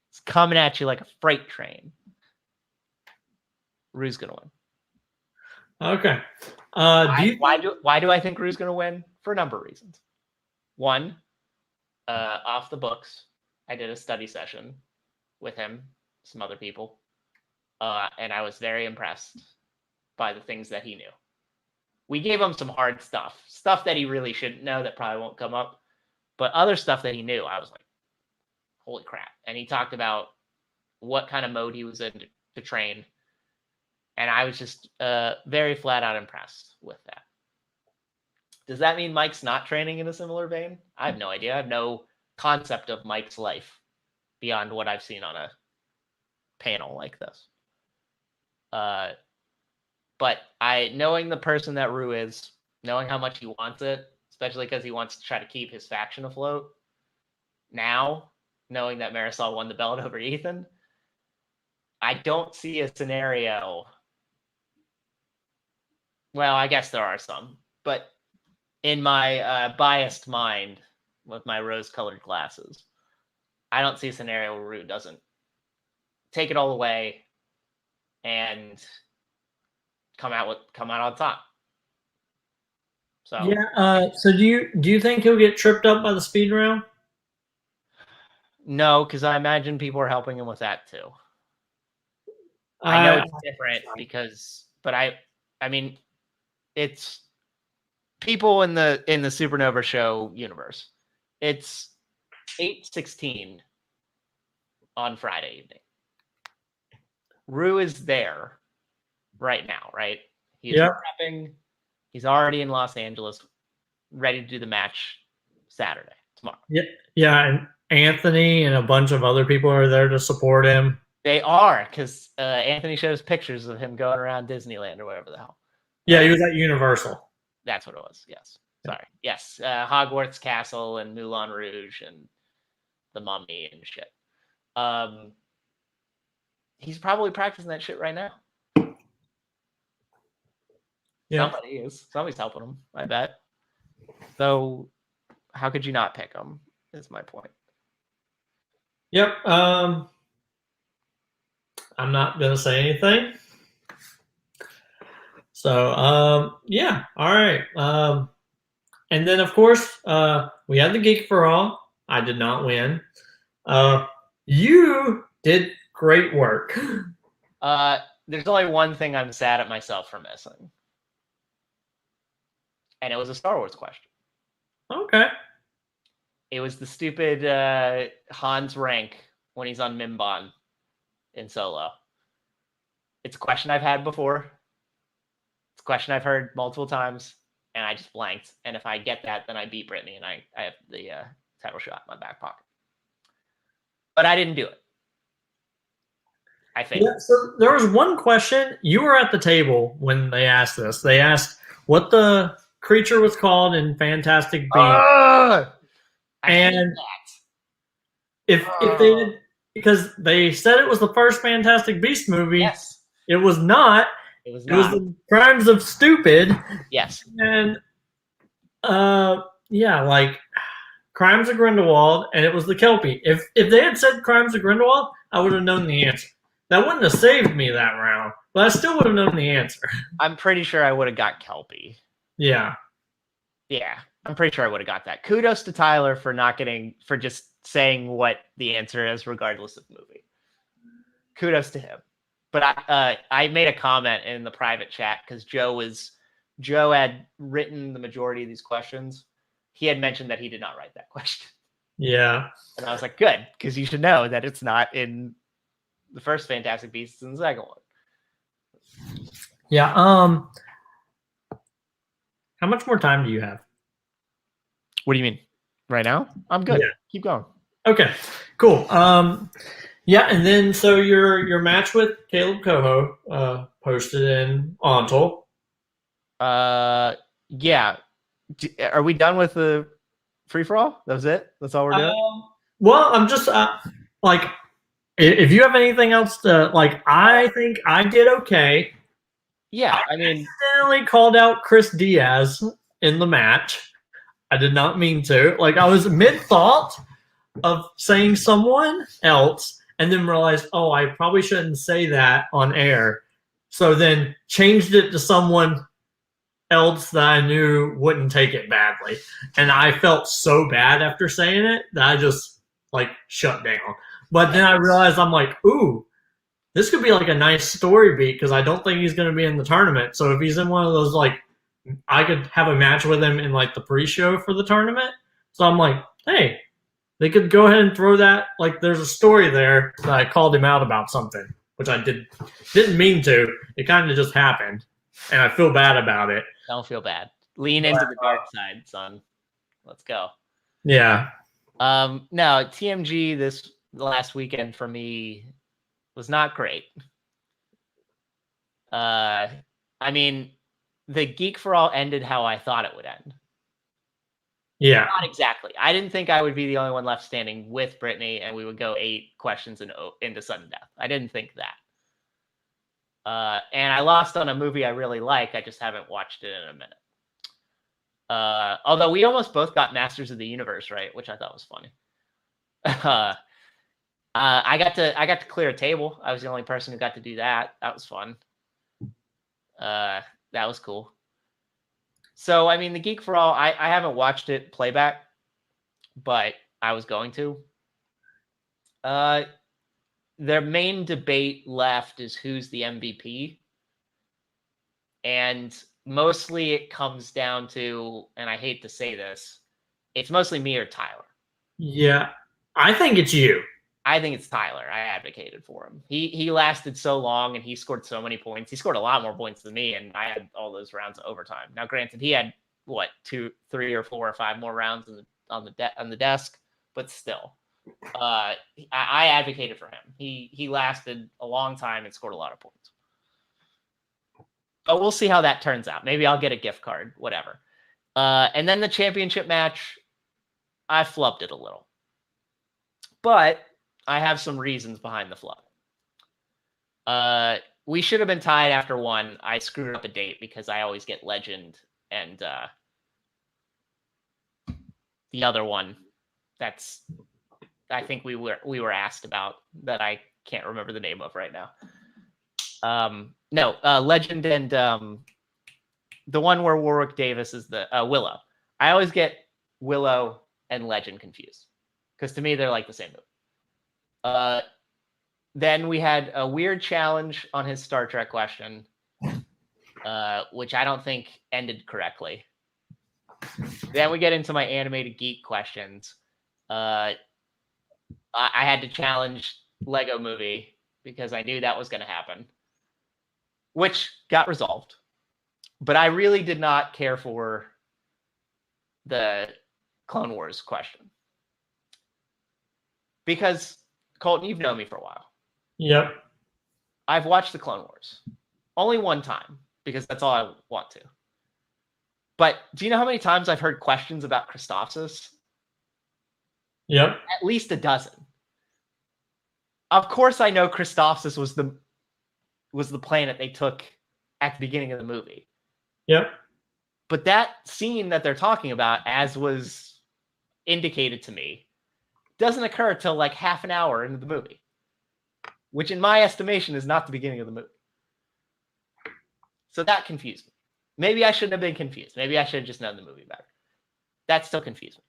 It's coming at you like a freight train. Rue's gonna win.
Okay.
Why do I think Rue's gonna win? For a number of reasons. One, off the books, I did a study session with him, some other people, and I was very impressed by the things that he knew. We gave him some hard stuff that he really shouldn't know that probably won't come up, but other stuff that he knew, I was like, holy crap. And he talked about what kind of mode he was in to train, and I was just very flat out impressed with that. Does that mean Mike's not training in a similar vein? I have no idea. I have no concept of Mike's life beyond what I've seen on a panel like this. But knowing the person that Rue is, knowing how much he wants it, especially because he wants to try to keep his faction afloat, now, knowing that Marisol won the belt over Ethan, I don't see a scenario. Well, I guess there are some, but in my biased mind with my rose-colored glasses, I don't see a scenario where Rue doesn't take it all away and come out on top. So
yeah. So do you think he'll get tripped up by the speed round?
No, because I imagine people are helping him with that too. I know it's different but I mean, it's people in the SuperNova Show universe. It's 8:16 on Friday evening. Rue is there right now, right? He's prepping. He's already in Los Angeles, ready to do the match Saturday, tomorrow.
Yeah, and Anthony and a bunch of other people are there to support him.
They are, because Anthony shows pictures of him going around Disneyland or whatever the hell.
Yeah, he was at Universal.
That's what it was, yes. Sorry. Yes, Hogwarts Castle and Moulin Rouge and the Mummy and shit. He's probably practicing that shit right now. Yeah. Somebody's helping him, I bet. So how could you not pick him, is my point.
Yep. I'm not going to say anything. So, yeah. All right. And then, of course, we had the Geek for All. I did not win. You did great work.
There's only one thing I'm sad at myself for missing. And it was a Star Wars question.
Okay.
It was the stupid Han's rank when he's on Mimban in Solo. It's a question I've had before. It's a question I've heard multiple times, and I just blanked. And if I get that, then I beat Brittany, and I have the title shot in my back pocket. But I didn't do it. I think.
Yeah, so there was one question. You were at the table when they asked this. They asked what the creature was called in Fantastic Beasts. And if they did, because they said it was the first Fantastic Beast movie.
Yes.
It was not. It was the Crimes of Stupid.
Yes.
And yeah, like Crimes of Grindelwald, and it was the Kelpie. If they had said Crimes of Grindelwald, I would have known the answer. That wouldn't have saved me that round, but I still would have known the answer.
I'm pretty sure I would have got Kelpie.
Yeah.
Yeah. I'm pretty sure I would have got that. Kudos to Tyler for just saying what the answer is, regardless of movie. Kudos to him. But I made a comment in the private chat because Joe had written the majority of these questions. He had mentioned that he did not write that question.
Yeah.
And I was like, good, because you should know that it's not in the first Fantastic Beasts, it's in the second one.
Yeah. How much more time do you have?
What do you mean? Right now? I'm good.
Yeah.
Keep going.
Okay. Cool. Yeah, and then so your match with Caleb Coho posted in Ontel.
Yeah. Are we done with the free for all? That was it. That's all we're doing.
Well, I'm just like, if you have anything else to like, I think I did okay.
Yeah, I mean,
accidentally called out Chris Diaz in the match. I did not mean to. Like, I was mid thought of saying someone else, and then realized, oh, I probably shouldn't say that on air. So then changed it to someone else that I knew wouldn't take it badly. And I felt so bad after saying it that I just like shut down. But then I realized, I'm like, ooh, this could be like a nice story beat because I don't think he's going to be in the tournament. So if he's in one of those, like, I could have a match with him in like the pre-show for the tournament. So I'm like, hey, they could go ahead and throw that. Like, there's a story there that I called him out about something, which I didn't mean to. It kind of just happened, and I feel bad about it.
Don't feel bad. Lean into the dark side, son. Let's go.
Yeah.
No, TMG this last weekend for me was not great. I mean, the Geek for All ended how I thought it would end.
Yeah.
Not exactly. I didn't think I would be the only one left standing with Brittany and we would go 8 questions into sudden death. I didn't think that. And I lost on a movie I really like. I just haven't watched it in a minute. Although we almost both got Masters of the Universe right, which I thought was funny. I got to clear a table. I was the only person who got to do that. That was fun. That was cool. So, I mean, the Geek for All, I haven't watched it playback, but I was going to. Their main debate left is who's the MVP. And mostly it comes down to, and I hate to say this, it's mostly me or Tyler.
Yeah. I think it's you.
I think it's Tyler. I advocated for him. He lasted so long and he scored so many points. He scored a lot more points than me, and I had all those rounds of overtime. Now, granted, he had what 2, 3, or 4 or 5 more rounds on the desk, but still, I advocated for him. He lasted a long time and scored a lot of points. But we'll see how that turns out. Maybe I'll get a gift card, whatever. And then the championship match, I flubbed it a little, but I have some reasons behind the flub. We should have been tied after 1. I screwed up a date because I always get Legend and the other one. That's I think we were asked about that I can't remember the name of right now. No, Legend and the one where Warwick Davis is the Willow. I always get Willow and Legend confused because to me they're like the same movie. Then we had a weird challenge on his Star Trek question, which I don't think ended correctly. Then we get into my animated geek questions. I had to challenge Lego Movie because I knew that was going to happen, which got resolved. But I really did not care for the Clone Wars question because, Colton, you've known me for a while.
Yep.
I've watched the Clone Wars only one time because that's all I want to. But do you know how many times I've heard questions about Christophsis?
Yep.
At least a dozen. Of course, I know Christophsis was the planet they took at the beginning of the movie.
Yep.
But that scene that they're talking about, as was indicated to me, doesn't occur till like half an hour into the movie, which in my estimation is not the beginning of the movie. So that confused me. Maybe I shouldn't have been confused. Maybe I should have just known the movie better. that still confused me.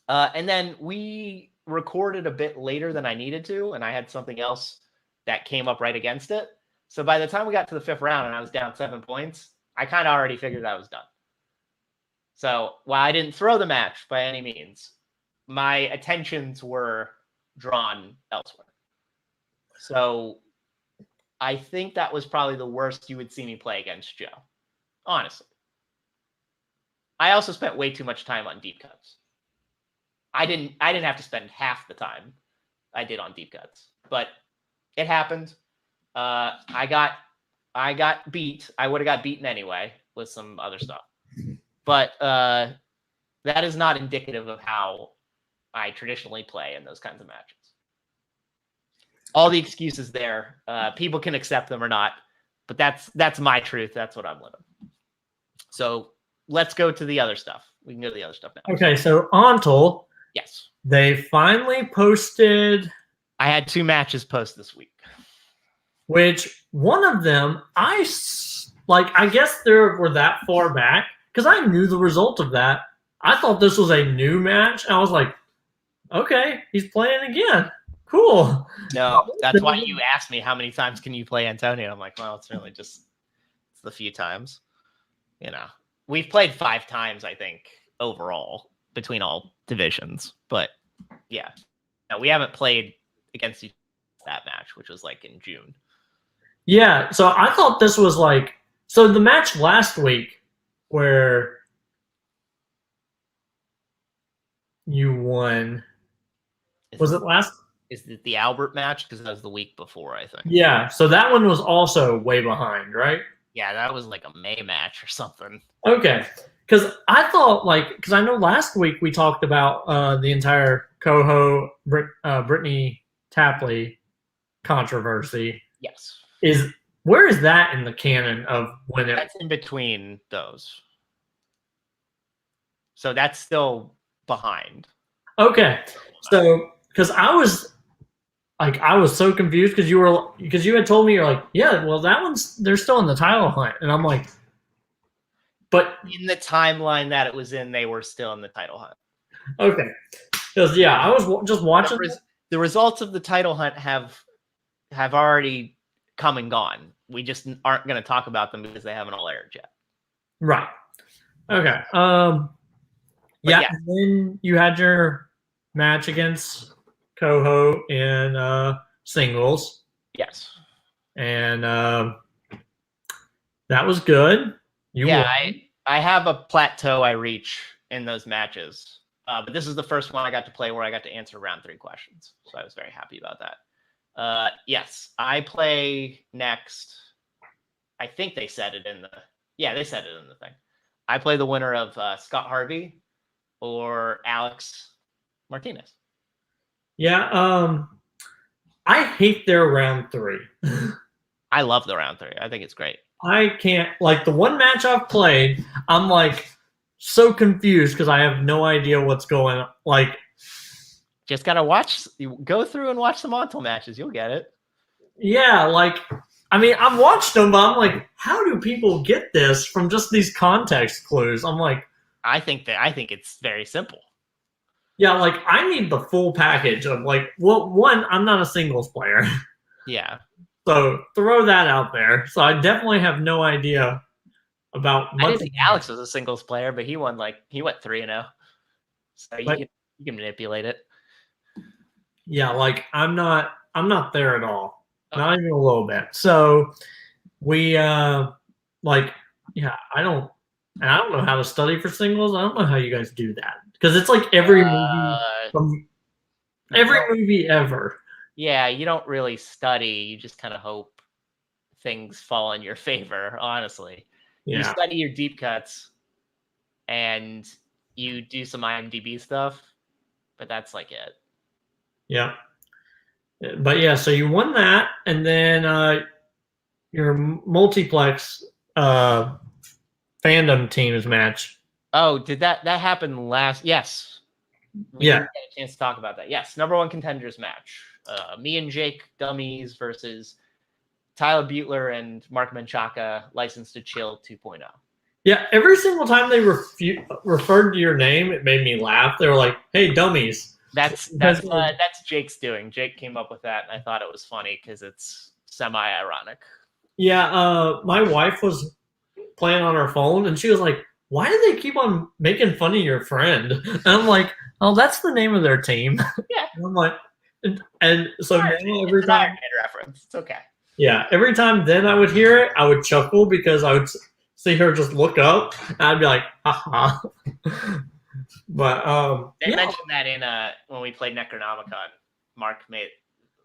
And then we recorded a bit later than I needed to, and I had something else that came up right against it. So by the time we got to the 5th round and I was down 7 points, I kind of already figured I was done. So while I didn't throw the match by any means, my attentions were drawn elsewhere. So I think that was probably the worst you would see me play against Joe, honestly. I also spent way too much time on deep cuts. I didn't have to spend half the time I did on deep cuts, but it happened. I got beat. I would have got beaten anyway with some other stuff, but that is not indicative of how I traditionally play in those kinds of matches. All the excuses there, people can accept them or not, but that's my truth. That's what I'm living. So let's go to the other stuff. We can go to the other stuff now.
Okay, so Ontel.
Yes.
They finally posted.
I had 2 matches post this week.
Which one of them, I guess they were that far back because I knew the result of that. I thought this was a new match. And I was like, okay, he's playing again. Cool.
No, that's why you asked me how many times can you play Antonio. I'm like, well, it's really just the few times. You know, we've played 5 times, I think, overall between all divisions. But yeah, no, we haven't played against each other that match, which was like in June.
Yeah, so I thought this was like the match last week where you won. Was it last?
Is it the Albert match? Because that was the week before, I think.
Yeah, so that one was also way behind, right?
Yeah, that was like a May match or something.
Okay, because I thought because I know last week we talked about the entire Coho Brittany Tapley controversy.
Yes.
Where is that in the canon of when
that's in between those? So that's still behind. Okay.
So because I was so confused because you had told me you're like, yeah, well they're still in the title hunt, and I'm like, but
in the timeline that it was in, they were still in the title hunt.
Okay. Because I was just watching
the results of the title hunt have already come and gone. We just aren't going to talk about them because they haven't all aired yet.
Right. Okay. Yeah. And then you had your match against Coho in singles.
Yes.
And that was good.
I have a plateau I reach in those matches. But this is the first one I got to play where I got to answer round 3 questions. So I was very happy about that. Yes, I play next. I think they said it in they said it in the thing. I play the winner of Scott Harvey or Alex Martinez.
Yeah, I hate their round 3.
I love the round 3. I think it's great.
I can't the one match I've played, I'm so confused because I have no idea what's going on.
Just gotta go through and watch some Ontel matches. You'll get it.
Yeah, I've watched them, but I'm like, how do people get this from just these context clues? I'm like,
I think it's very simple.
Yeah, I need the full package of one, I'm not a singles player.
Yeah.
So throw that out there. So I definitely have no idea about.
I didn't think Alex was a singles player, but he went 3-0. So you can manipulate it.
Yeah, I'm not there at all. Okay. Not even a little bit. So we I don't know how to study for singles. I don't know how you guys do that. Because it's every movie ever.
Yeah, you don't really study. You just kind of hope things fall in your favor, honestly. Yeah. You study your deep cuts and you do some IMDb stuff, but that's it.
Yeah. But yeah, so you won that, and then your multiplex fandom teams match.
Oh, did that happen last? Yes. We didn't get a chance to talk about that. Yes, number 1 contenders match. Me and Jake Dummies versus Tyler Butler and Mark Menchaca, Licensed to Chill 2.0.
Yeah, every single time they referred to your name, it made me laugh. They were like, "Hey, dummies."
That's Jake's doing. Jake came up with that, and I thought it was funny because it's semi-ironic.
Yeah, my wife was playing on her phone, and she was like, "Why do they keep on making fun of your friend?" And I'm like, "Oh, that's the name of their team."
Yeah.
And I'm like, and so now every
It's an
time,
Iron Man reference. It's okay.
yeah, every time then I would hear it, I would chuckle because I would see her just look up, and I'd be like, "Haha." But
They
yeah,
mentioned that in when we played Necronomicon. Mark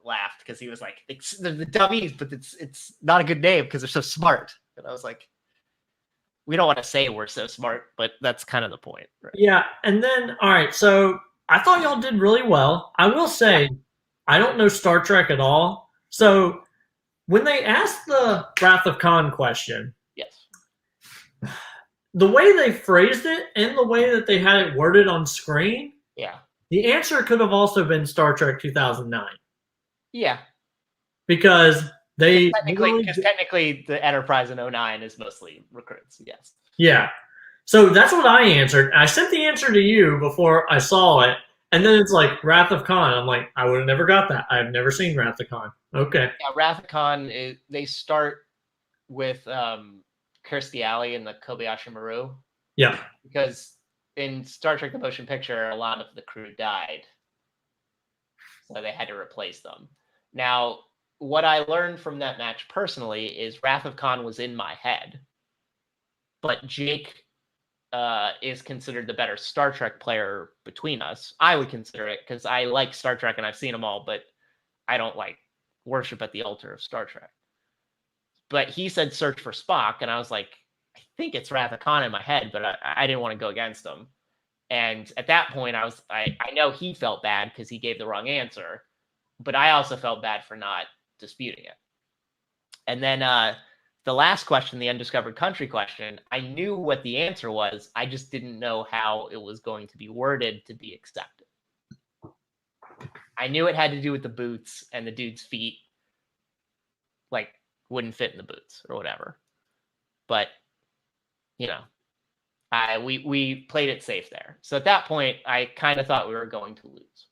laughed because he was like, "They're the dummies, but it's not a good name because they're so smart." And I was like, "We don't want to say we're so smart, but that's kind of the point." Right?
yeah, and then all right, so I thought y'all did really well. I will say, I don't know Star Trek at all, so when they asked the Wrath of Khan question,
Yes.
the way they phrased it and the way that they had it worded on screen,
Yeah.
the answer could have also been Star Trek 2009
Yeah.
because they
technically the Enterprise in 09 is mostly recruits. Yes.
yeah. So that's what I answered. I sent the answer to you before I saw it, and then it's like Wrath of Khan. I'm like, I would have never got that. I've never seen Wrath of Khan. Okay.
Yeah, Wrath of Khan they start with Kirstie Alley and the Kobayashi Maru.
Yeah.
Because in Star Trek the Motion Picture, a lot of the crew died. So they had to replace them. Now, what I learned from that match personally is Wrath of Khan was in my head. But Jake is considered the better Star Trek player between us. I would consider it because I like Star Trek and I've seen them all, but I don't like worship at the altar of Star Trek. But he said search for Spock, and I was like, I think it's Wrath of Khan in my head, but I didn't want to go against him. And at that point, I know he felt bad because he gave the wrong answer, but I also felt bad for not disputing it. And then the last question, the undiscovered country question, I knew what the answer was. I just didn't know how it was going to be worded to be accepted. I knew it had to do with the boots and the dude's feet, like, wouldn't fit in the boots or whatever. But, you know, we played it safe there. So at that point, I kind of thought we were going to lose.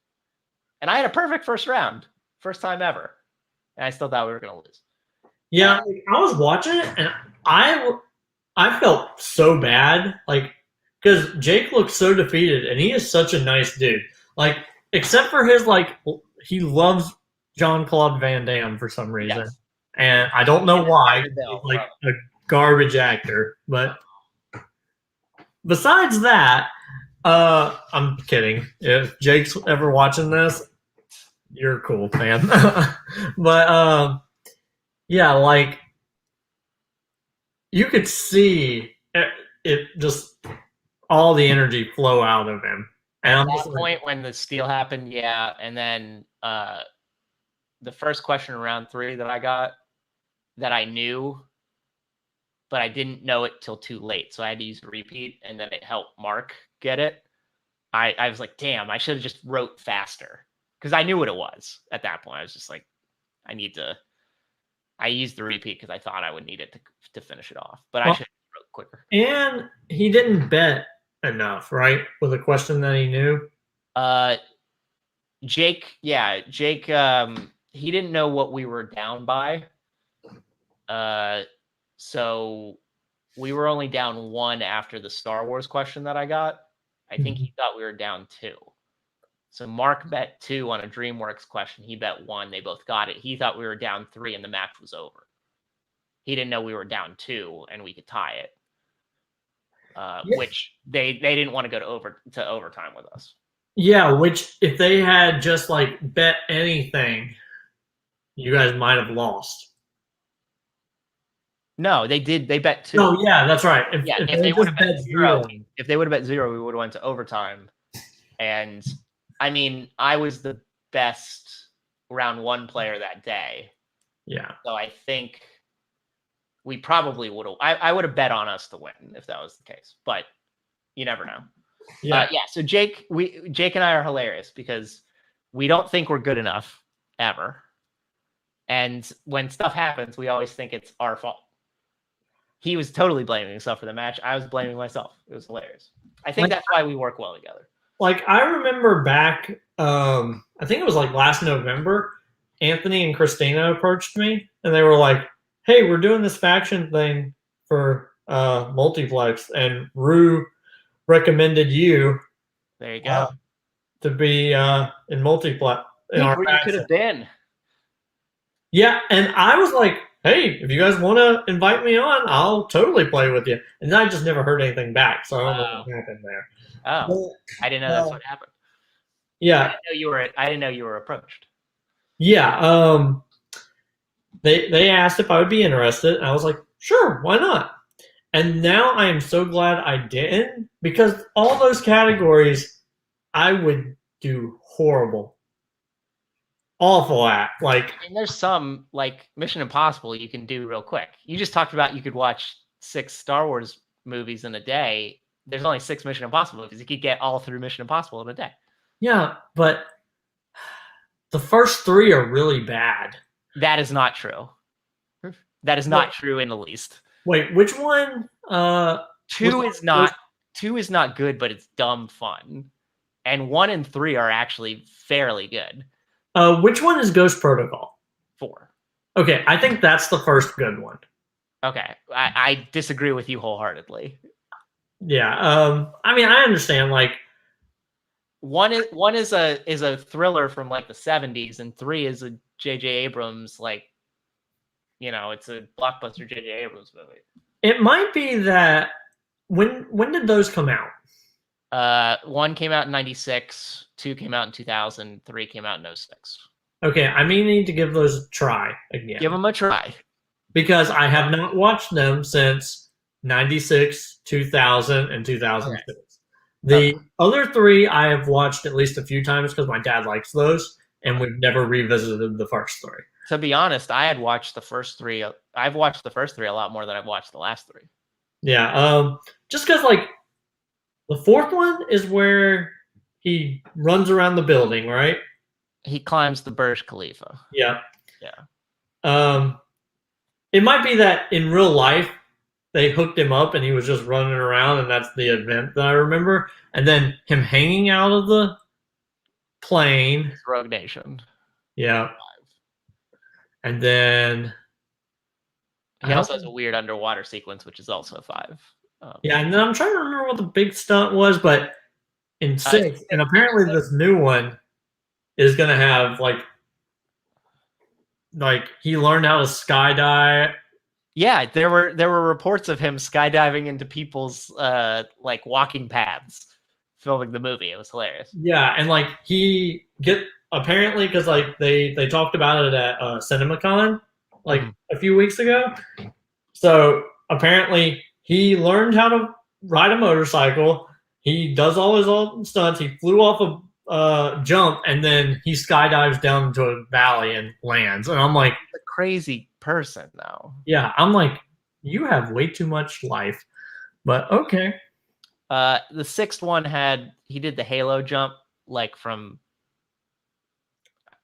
And I had a perfect first round, first time ever. And I still thought we were going to lose.
Yeah, I was watching it and I felt so bad, like because Jake looked so defeated, and he is such a nice dude. Like, except for his he loves Jean-Claude Van Damme for some reason,
Yes.
and I don't know why. He's like a garbage actor, but besides that, I'm kidding. If Jake's ever watching this, you're cool, man. But yeah, like you could see it just all the energy flow out of him. And
at that point when the steal happened, yeah, and then the first question in round 3 that I got that I knew, but I didn't know it till too late, so I had to use a repeat, and then it helped Mark get it. I was like, damn, I should have just wrote faster because I knew what it was at that point. I was just like, I used the repeat because I thought I would need it to finish it off, but I should have wrote quicker.
And he didn't bet enough, right? With a question that he knew.
Jake, he didn't know what we were down by. So we were only down 1 after the Star Wars question that I got. I think he thought we were down 2. So Mark bet 2 on a DreamWorks question. He bet 1. They both got it. He thought we were down 3 and the match was over. He didn't know we were down 2 and we could tie it. Which they didn't want to go to overtime with us.
Yeah, which if they had just bet anything, you guys might have lost.
No, they did. They bet 2.
Oh, yeah, that's right.
If they would have bet 0, if they would have bet 0, we would have went to overtime. And I mean, I was the best round 1 player that day.
Yeah.
So I think we probably would have. I would have bet on us to win if that was the case, but you never know.
Yeah.
So Jake and I are hilarious because we don't think we're good enough ever, and when stuff happens, we always think it's our fault. he was totally blaming himself for the match. I was blaming myself. It was hilarious. I think that's why we work well together.
Like, I remember back, I think it was like last November, Anthony and Christina approached me and they were like, hey, we're doing this faction thing for Multiplex, and Rue recommended you
There you go.
to be in Multiplex.
Where you could have been.
Yeah, and I was like, hey, if you guys want to invite me on, I'll totally play with you. And I just never heard anything back, so I don't know what happened there.
Oh, I didn't know that's what happened.
Yeah,
I didn't know you were approached.
Yeah, they asked if I would be interested, and I was like, sure, why not? And now I am so glad I didn't, because all those categories I would do horrible. Awful at. Like,
and there's some, like Mission Impossible, you can do real quick. You just talked about you could watch 6 Star Wars movies in a day. There's only 6 Mission Impossible movies. You could get all through Mission Impossible in a day.
Yeah, but the first 3 are really bad.
That is not true. That is not true in the least.
Wait, which one?
2 is not good, but it's dumb fun. And 1 and 3 are actually fairly good.
Which one is Ghost Protocol?
4.
Okay, I think that's the first good one.
Okay, I disagree with you wholeheartedly.
Yeah, I mean, I understand. Like,
one is a thriller from like the 70s, and 3 is a J.J. Abrams, like, it's a blockbuster J.J. Abrams movie.
It might be that when did those come out?
1 came out in 96, 2 came out in 2000, 3 came out in 06.
Okay, I may need to give those a try again.
Give them a try.
Because I have not watched them since 96, 2000, and 2006. Okay. The other 3 I have watched at least a few times because my dad likes those, and we've never revisited the first 3.
To be honest, I've watched the first 3 a lot more than I've watched the last 3.
Yeah, just because, like, the 4th one is where he runs around the building, right?
He climbs the Burj Khalifa.
Yeah.
Yeah.
It might be that in real life they hooked him up and he was just running around, and that's the event that I remember. And then him hanging out of the plane.
Rogue Nation.
Yeah. And then
he also has a weird underwater sequence, which is also 5.
Yeah, and then I'm trying to remember what the big stunt was, but in 6, and apparently this new one is gonna have like he learned how to skydive.
Yeah, there were reports of him skydiving into people's like walking paths, filming the movie. It was hilarious.
Yeah, and like apparently because like they talked about it at CinemaCon like a few weeks ago. So apparently he learned how to ride a motorcycle. He does all his own stunts. He flew off a jump, and then he skydives down into a valley and lands. And I'm like,
a crazy person now.
Yeah, I'm like, you have way too much life. But okay.
The 6th one he did the halo jump, like from,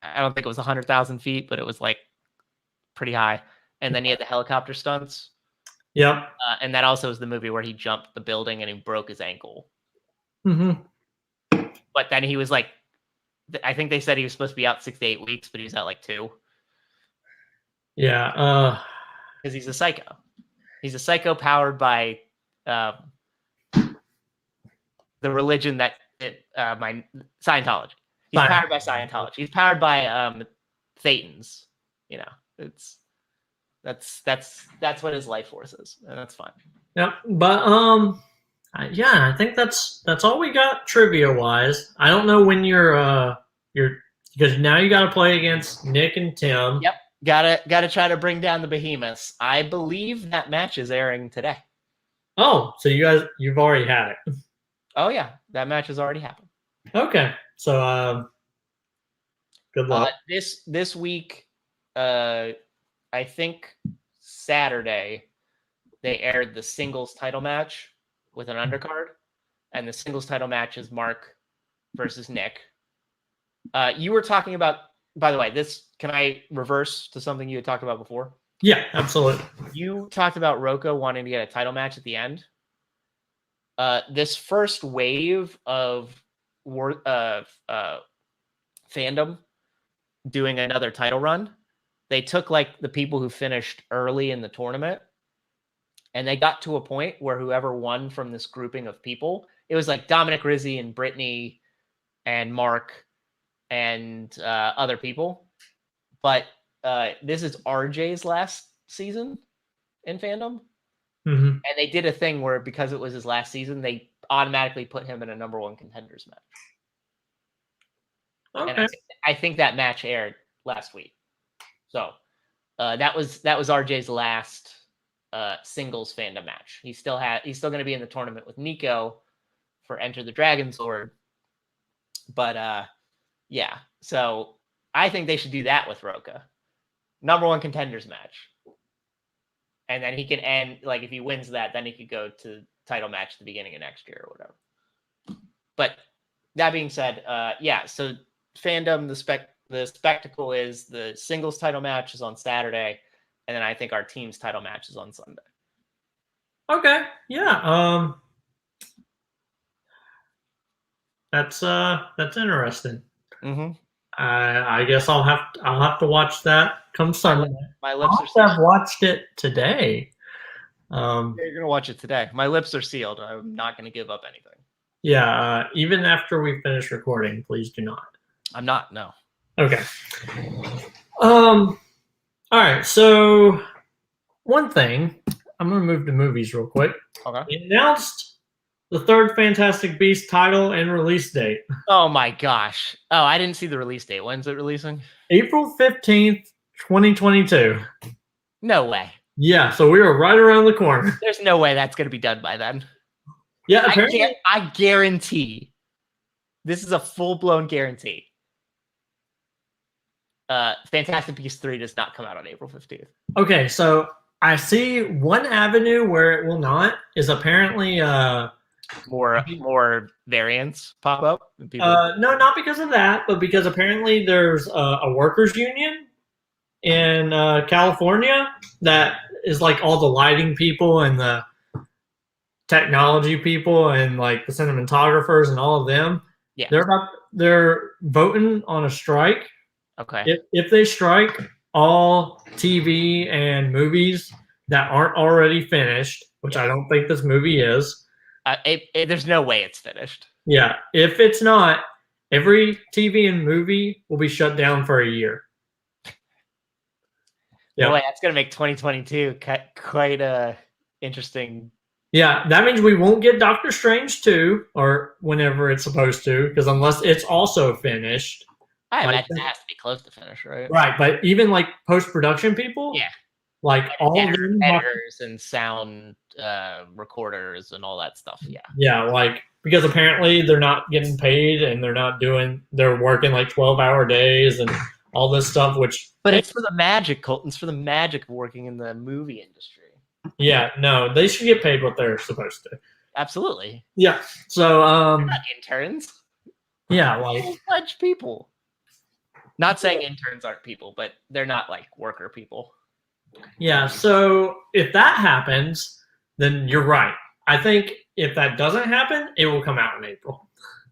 I don't think it was 100,000 feet, but it was like pretty high. And then he had the helicopter stunts.
Yep.
And that also was the movie where he jumped the building and he broke his ankle.
Mm-hmm.
But then he was like, I think they said he was supposed to be out 6 to 8 weeks, but he was out like 2.
Yeah.
Because he's a psycho. He's a psycho powered by the religion that my Scientology. He's powered by Scientology. He's powered by Thetans. That's what his life force is, and that's fine.
Yep. But yeah, I think that's all we got trivia wise. I don't know when you're because now you got to play against Nick and Tim.
Yep. Gotta try to bring down the behemoths. I believe that match is airing today.
Oh, so you've already had it.
Oh yeah, that match has already happened.
Okay, so good luck.
This week, I think Saturday, they aired the singles title match with an undercard, and the singles title match is Mark versus Nick. You were talking about, by the way, can I reverse to something you had talked about before?
Yeah, absolutely.
You talked about Roko wanting to get a title match at the end. This first wave of fandom doing another title run, they took like the people who finished early in the tournament, and they got to a point where whoever won from this grouping of people, it was like Dominic Rizzi and Brittany and Mark and other people. But this is RJ's last season in fandom.
Mm-hmm.
And they did a thing where, because it was his last season, they automatically put him in a number one contenders match.
Okay.
And I think that match aired last week. So that was RJ's last singles fandom match. He's still going to be in the tournament with Nico for Enter the Dragon Sword. But yeah, so I think they should do that with Roka. Number one contenders match. And then he can end, like, if he wins that, then he could go to title match at the beginning of next year or whatever. But that being said, yeah, so fandom, the spectacle is the singles title match is on Saturday, and then I think our team's title match is on Sunday.
Okay, yeah. That's interesting.
Mm-hmm.
I guess I'll have to watch that come Sunday.
My lips are
sealed. I've
sealed.
watched it today.
Yeah, you're gonna watch it today. My lips are sealed. I'm not gonna give up anything.
Yeah, even after we finish recording, please do not.
I'm not. No.
Okay. All right. So one thing, I'm gonna move to movies real quick.
Okay.
They announced the third Fantastic Beast title and release date.
Oh my gosh. Oh, I didn't see the release date. When's it releasing?
April 15th, 2022.
No way.
Yeah, so we are right around the corner.
There's no way that's going to be done by then.
Yeah, apparently.
I guarantee. This is a full-blown guarantee. Fantastic Beasts 3 does not come out on April 15th.
Okay, so I see one avenue where it will not is apparently
more variants pop up.
No, not because of that, but because apparently there's a workers union in California that is like all the lighting people and the technology people and like the cinematographers and all of them.
Yeah,
they're voting on a strike.
Okay.
If they strike, all TV and movies that aren't already finished, which I don't think this movie is.
There's no way it's finished.
Yeah, if it's not, every TV and movie will be shut down for a year.
Yeah, boy, that's gonna make 2022 quite interesting.
Yeah, that means we won't get Doctor Strange 2 or whenever it's supposed to, because unless it's also finished.
I imagine it has to be close to finish, right?
Right, but even like post-production people,
yeah,
like all
editors and sound recorders and all that stuff.
Yeah, like because apparently they're not getting paid and they're working like 12-hour days and all this stuff.
But it's for the magic, Colton. It's for the magic of working in the movie industry.
Yeah, no, they should get paid what they're supposed to.
Absolutely.
Yeah. So
they're not interns.
Yeah, like
full-fledged people. Not saying interns aren't people, but they're not like worker people.
Yeah, so if that happens, then you're right. I think if that doesn't happen, it will come out in April.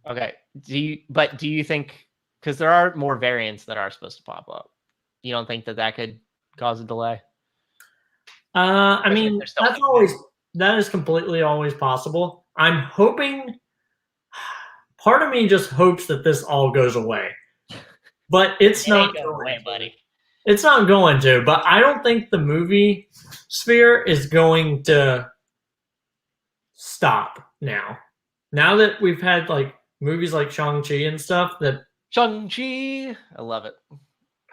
Okay. Do you think, because there are more variants that are supposed to pop up, you don't think that could cause a delay?
I mean, that is completely always possible. I'm hoping, part of me just hopes that this all goes away. But it's not going
away, buddy.
It's not going to, but I don't think the movie sphere is going to stop now. Now that we've had like movies like Shang-Chi and stuff
Shang-Chi, I love it.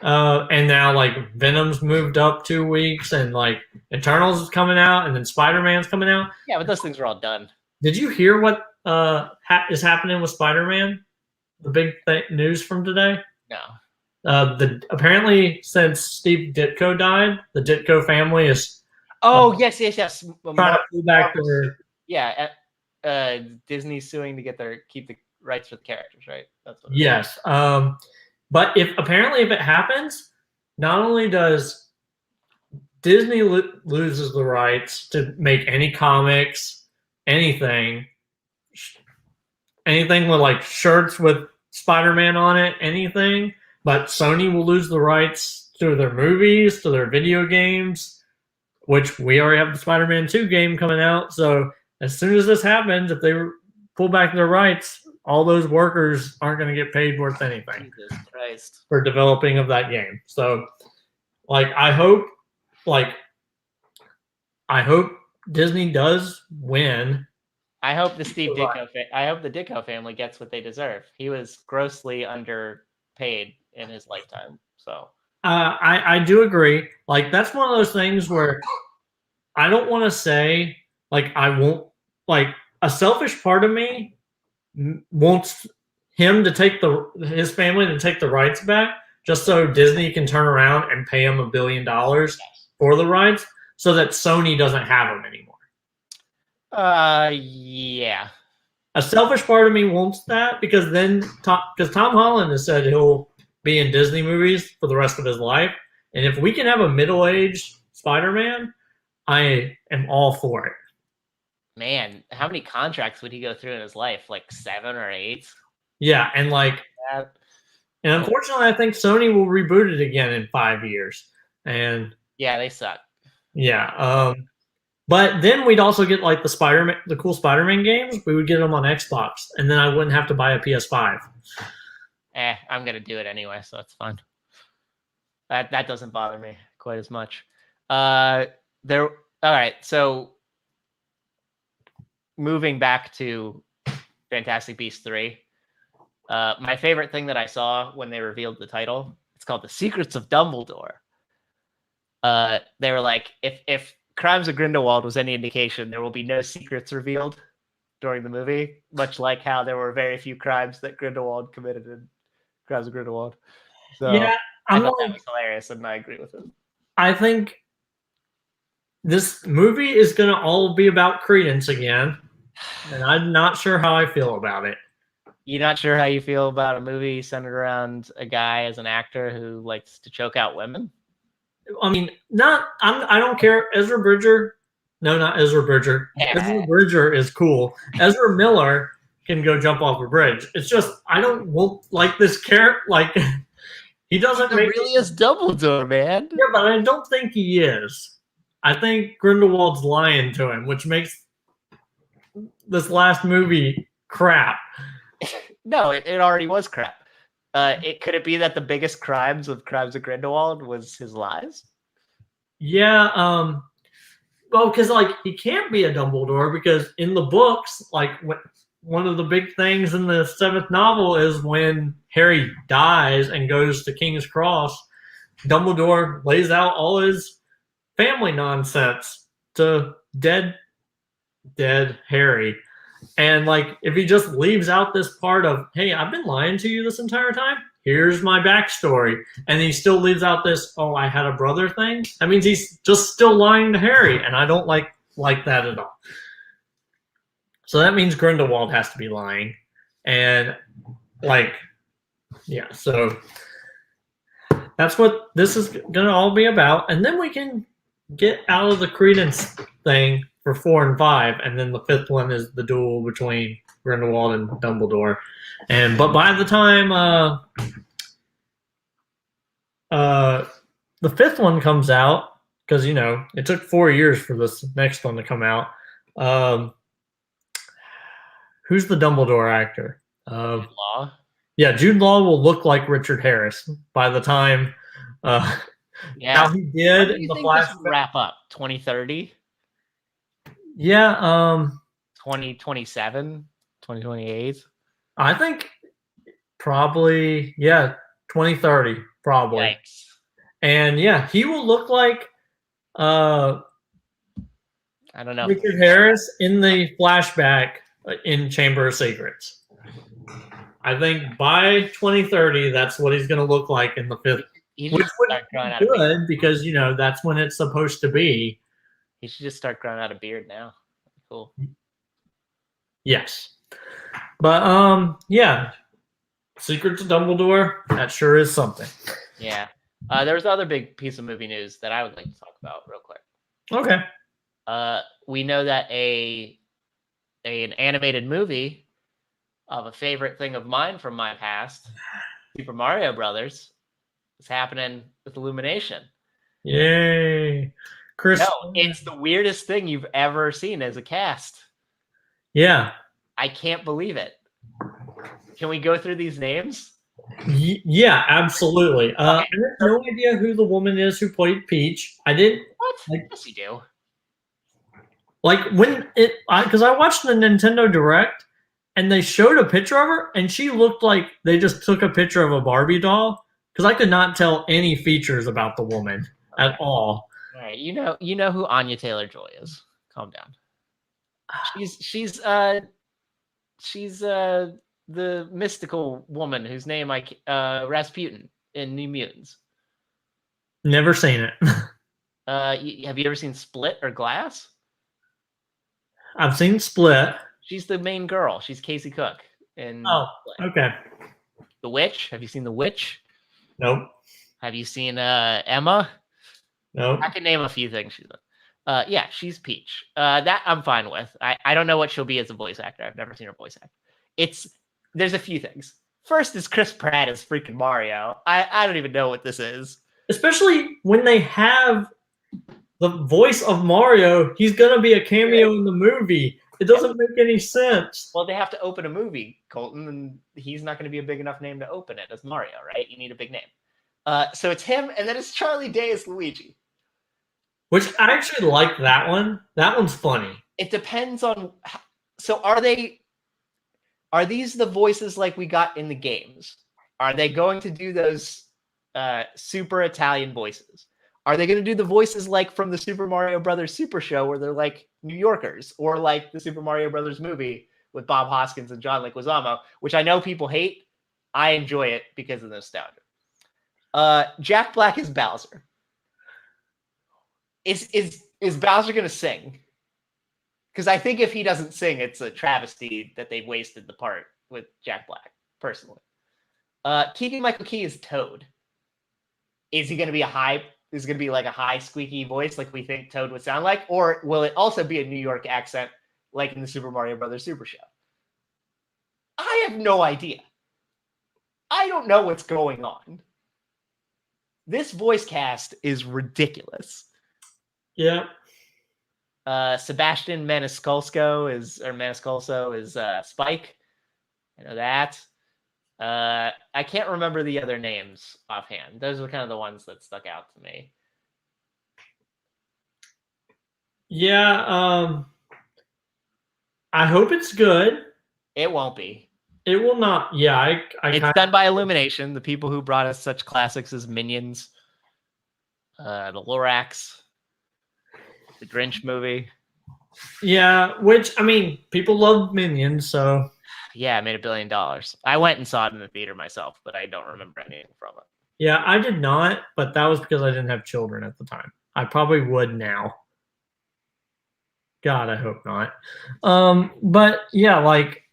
And now like Venom's moved up 2 weeks and like Eternals is coming out and then Spider-Man's coming out.
Yeah, but those things are all done.
Did you hear what is happening with Spider-Man? The big news from today?
No.
Apparently, since Steve Ditko died, the Ditko family is.
Yes.
Trying to pull back their.
Yeah, Disney's suing to keep the rights for the characters, right?
That's what. Yes, but if it happens, not only does Disney loses the rights to make any comics, anything with like shirts with Spider-Man on it, anything, but Sony will lose the rights to their movies, to their video games, which we already have the Spider-Man 2 game coming out. So as soon as this happens, if they pull back their rights, all those workers aren't going to get paid worth anything
Jesus Christ.
for developing of that game. So, like, I hope Disney does win.
I hope the Ditko family gets what they deserve. He was grossly underpaid in his lifetime. So
I do agree. Like, that's one of those things where I don't want to say, like, I won't, like, a selfish part of me wants him to take his family to take the rights back just so Disney can turn around and pay him $1 billion for the rights so that Sony doesn't have them anymore.
Yeah.
A selfish part of me wants that because Tom Holland has said he'll be in Disney movies for the rest of his life. And if we can have a middle-aged Spider-Man, I am all for it.
Man, how many contracts would he go through in his life? Like 7 or 8?
Yeah, and unfortunately, I think Sony will reboot it again in 5 years. And
yeah, they suck.
Yeah, but then we'd also get like the cool Spider-Man games. We would get them on Xbox, and then I wouldn't have to buy a PS5.
I'm gonna do it anyway, so it's fine. That doesn't bother me quite as much. All right, so moving back to Fantastic Beasts 3, my favorite thing that I saw when they revealed the title, it's called The Secrets of Dumbledore. They were like, if Crimes of Grindelwald was any indication, there will be no secrets revealed during the movie, much like how there were very few crimes that Grindelwald committed in Crimes of Grindelwald. So
yeah,
I thought that was hilarious, and I agree with it.
I think this movie is going to all be about Credence again, and I'm not sure how I feel about it.
You're not sure how you feel about a movie centered around a guy as an actor who likes to choke out women?
I mean, I don't care. Ezra Bridger. No, not Ezra Bridger. Ezra Bridger is cool. Ezra Miller can go jump off a bridge. It's just, I don't like this character. Like, he doesn't
really is Dumbledore, man.
Yeah, but I don't think he is. I think Grindelwald's lying to him, which makes this last movie crap.
No, it already was crap. Could it be that the biggest crimes of Crimes of Grindelwald was his lies?
Yeah, well, because like he can't be a Dumbledore because in the books, like one of the big things in the 7th novel is when Harry dies and goes to King's Cross, Dumbledore lays out all his family nonsense to dead Harry. And like, if he just leaves out this part of, hey, I've been lying to you this entire time, here's my backstory, and he still leaves out this, oh, I had a brother thing, that means he's just still lying to Harry, and I don't like that at all. So that means Grindelwald has to be lying. And like, yeah, so that's what this is going to all be about. And then we can get out of the Credence thing for 4 and 5, and then the 5th one is the duel between Grindelwald and Dumbledore. But by the time the 5th one comes out, because it took 4 years for this next one to come out. Who's the Dumbledore actor?
Jude Law.
Yeah, Jude Law will look like Richard Harris by the time.
Yeah,
how he did in the Flash.
This will wrap up 2030.
Yeah,
2027, 2028.
I think probably 2030 probably.
Yikes.
And yeah, he will look like
I don't know,
Richard Harris in the flashback in Chamber of Secrets. I think by 2030 that's what he's going to look like in the 5th. Which would be good because that's when it's supposed to be.
He should just start growing out a beard now. Cool.
Yes. But yeah. Secrets of Dumbledore, that sure is something.
Yeah. There's another big piece of movie news that I would like to talk about real quick.
Okay.
We know that an animated movie of a favorite thing of mine from my past, Super Mario Brothers, is happening with Illumination.
Yay. Chris.
No, it's the weirdest thing you've ever seen as a cast.
Yeah.
I can't believe it. Can we go through these names?
Yeah, absolutely. I have no idea who the woman is who played Peach. I didn't.
What?
Like,
yes, you do.
Like when because I watched the Nintendo Direct and they showed a picture of her and she looked like they just took a picture of a Barbie doll because I could not tell any features about the woman at all.
All right, you know who Anya Taylor-Joy is. Calm down. She's the mystical woman whose name Rasputin in New Mutants.
Never seen it.
Have you ever seen Split or Glass?
I've seen Split.
She's the main girl. She's Casey Cook in Split.
Okay.
The Witch. Have you seen The Witch?
Nope.
Have you seen Emma?
Nope.
I can name a few things she's in. Yeah, she's Peach. That I'm fine with. I don't know what she'll be as a voice actor. I've never seen her voice act. There's a few things. First is Chris Pratt as freaking Mario. I don't even know what this is.
Especially when they have the voice of Mario, he's gonna be a cameo in the movie. It doesn't make any sense.
Well, they have to open a movie, Colton, and he's not going to be a big enough name to open it as Mario, right? You need a big name. So it's him, and then it's Charlie Day as Luigi.
Which I actually like that one. That one's funny.
It depends on. So are these the voices like we got in the games? Are they going to do those super Italian voices? Are they going to do the voices like from the Super Mario Brothers Super Show where they're like New Yorkers, or like the Super Mario Brothers movie with Bob Hoskins and John Leguizamo, which I know people hate. I enjoy it because of the nostalgia. Jack Black is Bowser. Is Bowser going to sing? Because I think if he doesn't sing, it's a travesty that they've wasted the part with Jack Black, personally. Keegan-Michael Key is Toad. Is he going to be is it going to be like a high squeaky voice like we think Toad would sound like? Or will it also be a New York accent like in the Super Mario Brothers Super Show? I have no idea. I don't know what's going on. This voice cast is ridiculous.
Yeah.
Sebastian Maniscalco is Spike. I know that. I can't remember the other names offhand. Those are kind of the ones that stuck out to me.
Yeah, I hope it's good.
It won't be.
It will not. Yeah,
it's done by Illumination, the people who brought us such classics as Minions, the Lorax, the Grinch movie.
Yeah, which, I mean, people love Minions, so...
Yeah, it made $1 billion. I went and saw it in the theater myself, but I don't remember anything from it.
Yeah, I did not, but that was because I didn't have children at the time. I probably would now. God, I hope not. But yeah, like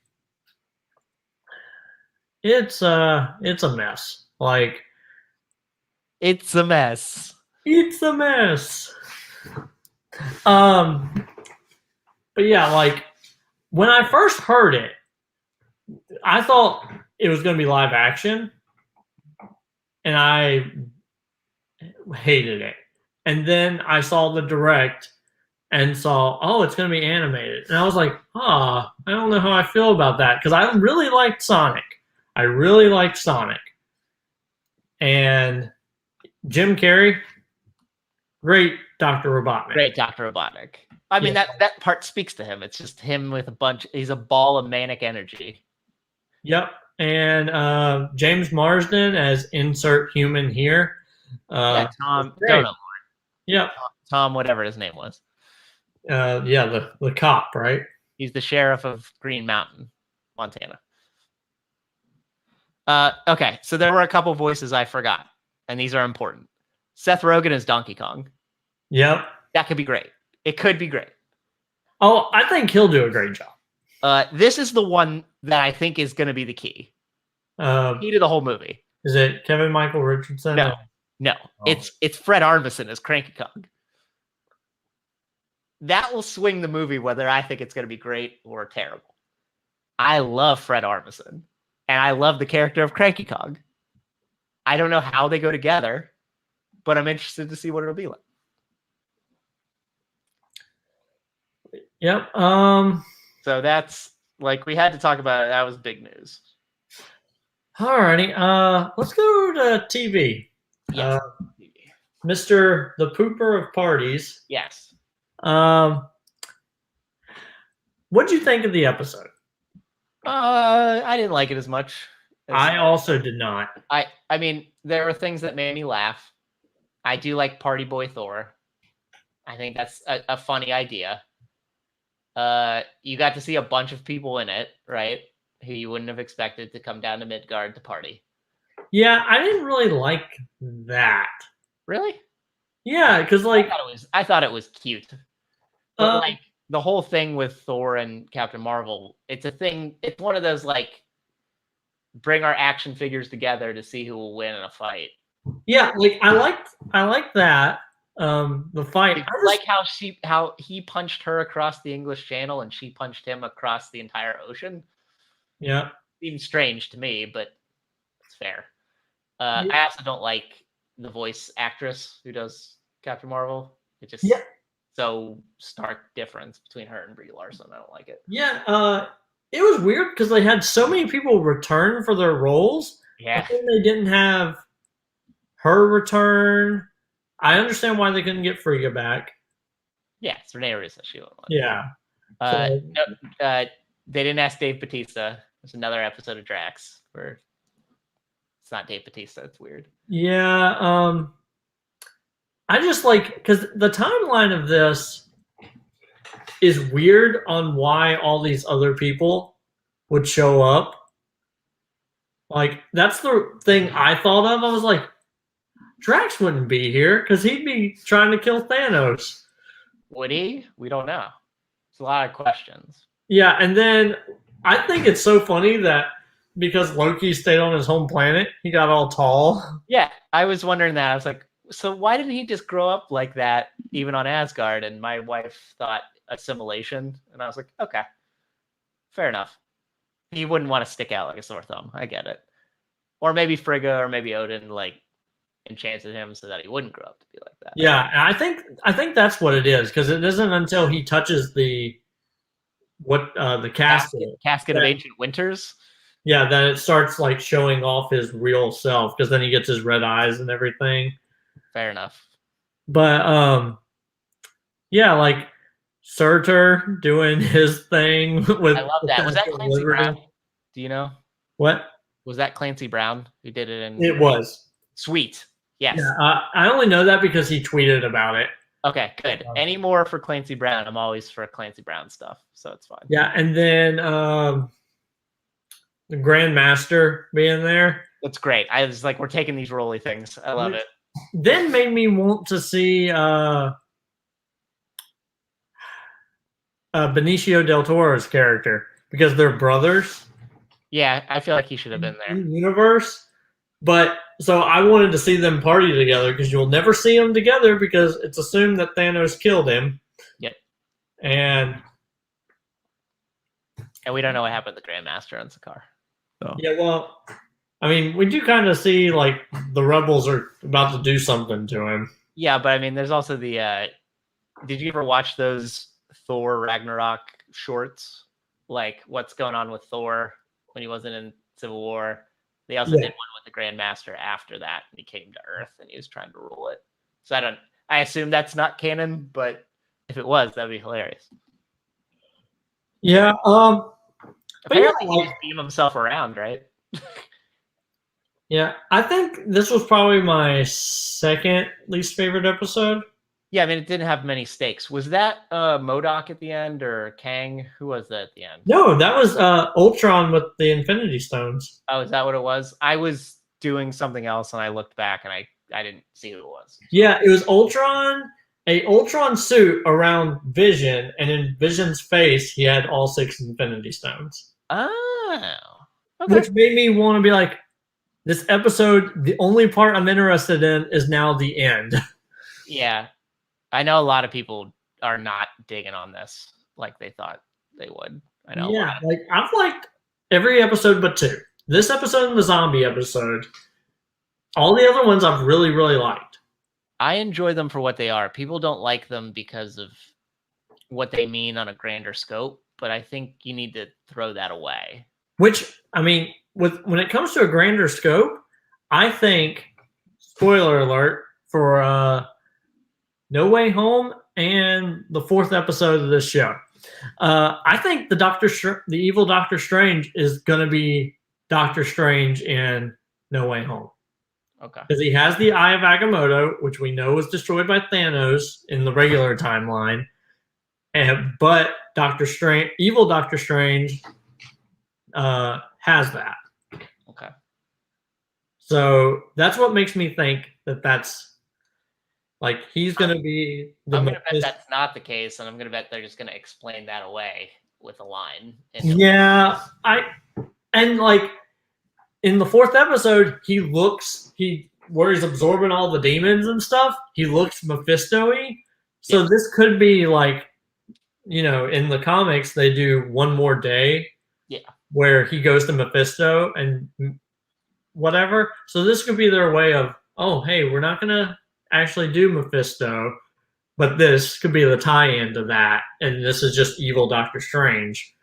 it's a mess. Like
it's a mess.
It's a mess. But yeah, like when I first heard it, I thought it was going to be live action, and I hated it. And then I saw the direct and saw, oh, it's going to be animated. And I was like, I don't know how I feel about that, because I really liked Sonic. And Jim Carrey, great Dr. Robotnik.
Great Dr. Robotnik. I mean, that part speaks to him. It's just him with he's a ball of manic energy.
Yep. And James Marsden as insert human here.
Tom Donut.
Yep.
Tom, whatever his name was.
The cop, right?
He's the sheriff of Green Mountain, Montana. Okay, so there were a couple voices I forgot, and these are important. Seth Rogen is Donkey Kong.
Yep.
That could be great. It could be great.
Oh, I think he'll do a great job.
This is the one that I think is going to be the key. Key to the whole movie.
Is it Kevin Michael Richardson?
No. No,
Oh.
it's Fred Armisen as Cranky Kong. That will swing the movie whether I think it's going to be great or terrible. I love Fred Armisen, and I love the character of Cranky Kong. I don't know how they go together, but I'm interested to see what it'll be like.
Yep.
So that's like we had to talk about it. That was big news.
Alrighty. Let's go to TV.
Yes.
Mr. the Pooper of Parties.
Yes.
What'd you think of the episode?
I didn't like it as much.
I also did not.
I mean, there were things that made me laugh. I do like Party Boy Thor. I think that's a funny idea. You got to see a bunch of people in it, right? Who you wouldn't have expected to come down to Midgard to party.
Yeah, I didn't really like that.
Really?
Yeah, because like
I thought it was cute. But like the whole thing with Thor and Captain Marvel, it's a thing. It's one of those like bring our action figures together to see who will win in a fight.
Yeah, like I liked that. The fight.
I like how he punched her across the English Channel and she punched him across the entire ocean.
Yeah.
Seems strange to me, but it's fair. I also don't like the voice actress who does Captain Marvel. It just so stark difference between her and Brie Larson. I don't like it.
Yeah. It was weird because they had so many people return for their roles.
Yeah.
I think they didn't have her return. I understand why they couldn't get Frigga back.
Yeah, it's Renee Russo. She won't.
Yeah.
They didn't ask Dave Bautista. There's another episode of Drax where it's not Dave Bautista. It's weird.
Yeah. I just like because the timeline of this is weird on why all these other people would show up. Like that's the thing I thought of. I was like, Drax wouldn't be here because he'd be trying to kill Thanos.
Would he? We don't know. It's a lot of questions.
Yeah, and then I think it's so funny that because Loki stayed on his home planet, he got all tall.
Yeah, I was wondering that. I was like, so why didn't he just grow up like that even on Asgard? And my wife thought assimilation, and I was like, okay, fair enough. He wouldn't want to stick out like a sore thumb. I get it. Or maybe Frigga or maybe Odin like enchanted him so that he wouldn't grow up to be like that.
Yeah, and I think that's what it is because it isn't until he touches the casket
of Ancient Winters.
Yeah, then it starts like showing off his real self because then he gets his red eyes and everything.
Fair enough.
But yeah, like Surtur doing his thing with.
I love that. Was that Clancy Brown? Do you know?
What?
Was that Clancy Brown who did it in?
It was.
Sweet. Yes.
Yeah, I only know that because he tweeted about it.
Okay, good. Any more for Clancy Brown? I'm always for Clancy Brown stuff, so it's fine.
Yeah, and then the Grandmaster being there.
That's great. I was like, we're taking these roly things. I love it.
Then made me want to see Benicio del Toro's character because they're brothers.
Yeah, I feel like he should have been there.
Universe. But so I wanted to see them party together because you'll never see them together because it's assumed that Thanos killed him.
Yep.
And
we don't know what happened to the Grandmaster on Sakaar. So.
Yeah, well, I mean, we do kind of see like the rebels are about to do something to him.
Yeah, but I mean, there's also the. Did you ever watch those Thor Ragnarok shorts? Like what's going on with Thor when he wasn't in Civil War? They also did one with the Grandmaster after that, and he came to Earth and he was trying to rule it. So I assume that's not canon, but if it was, that'd be hilarious.
Yeah.
Apparently, he just beam himself around, right?
Yeah, I think this was probably my second least favorite episode.
Yeah, I mean, it didn't have many stakes. Was that MODOK at the end or Kang? Who was that at the end?
No, that was Ultron with the Infinity Stones.
Oh, is that what it was? I was doing something else, and I looked back, and I didn't see who it was.
Yeah, it was Ultron, a Ultron suit around Vision, and in Vision's face, he had all 6 Infinity Stones.
Oh. Okay.
Which made me want to be like, this episode, the only part I'm interested in is now the end.
Yeah. I know a lot of people are not digging on this like they thought they would. I know a
Yeah,
lot.
like I've liked every episode but two. This episode and the zombie episode. All the other ones I've really, really liked.
I enjoy them for what they are. People don't like them because of what they mean on a grander scope, but I think you need to throw that away.
Which, I mean, when it comes to a grander scope, I think, spoiler alert, for No Way Home and the fourth episode of this show, I think the evil Doctor Strange is going to be Doctor Strange in No Way Home.
Okay.
Because he has the Eye of Agamotto, which we know was destroyed by Thanos in the regular timeline. But evil Doctor Strange, has that.
Okay.
So that's what makes me think that's like he's going to be.
I'm going to bet that's not the case, and I'm going to bet they're just going to explain that away with a line.
Yeah, and like in the fourth episode, where he's absorbing all the demons and stuff. He looks Mephisto-y. So this could be like, in the comics they do One More Day.
Yeah.
Where he goes to Mephisto and whatever. So this could be their way of, oh, hey, we're not going to actually do Mephisto, but this could be the tie-in to that. And this is just evil Doctor Strange.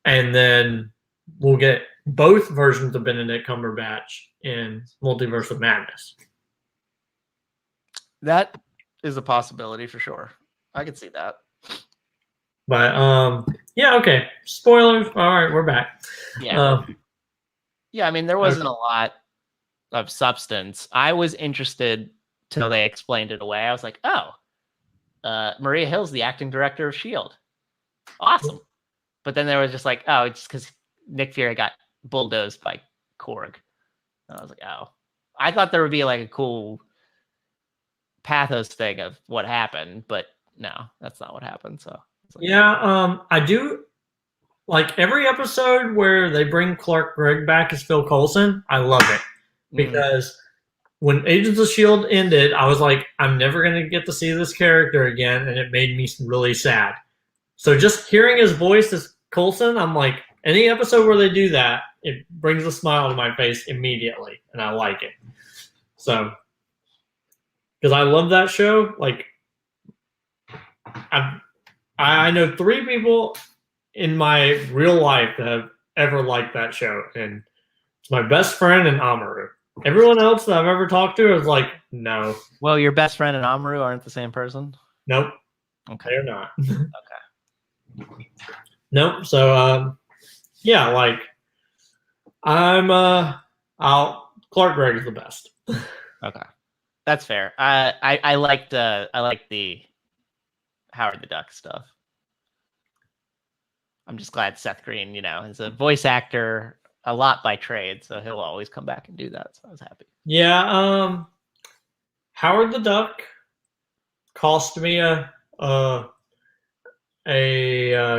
And then we'll get both versions of Benedict Cumberbatch in Multiverse of Madness.
That is a possibility for sure. I could see that.
But yeah, okay. Spoilers. All right, we're back.
Yeah. Yeah, I mean, there wasn't a lot of substance. I was interested till they explained it away. I was like, oh, Maria Hill's the acting director of S.H.I.E.L.D. Awesome. But then there was just like, oh, it's because Nick Fury got bulldozed by Korg. And I was like, oh. I thought there would be like a cool pathos thing of what happened, but no, that's not what happened. So like,
yeah, I do like every episode where they bring Clark Gregg back as Phil Coulson. I love it because when Agents of S.H.I.E.L.D. ended, I was like, I'm never going to get to see this character again, and it made me really sad. So just hearing his voice as Coulson, I'm like, any episode where they do that, it brings a smile to my face immediately, and I like it. So, because I love that show. Like, I know 3 people in my real life that have ever liked that show, and it's my best friend and Amaru. Everyone else that I've ever talked to is like, no.
Well, your best friend and Amaru aren't the same person?
Nope.
Okay.
They're not.
Okay.
Nope. So, yeah, like, Clark Gregg is the best.
Okay. That's fair. I liked the Howard the Duck stuff. I'm just glad Seth Green, is a voice actor a lot by trade, so he'll always come back and do that. So I was happy.
Yeah, Howard the Duck cost me a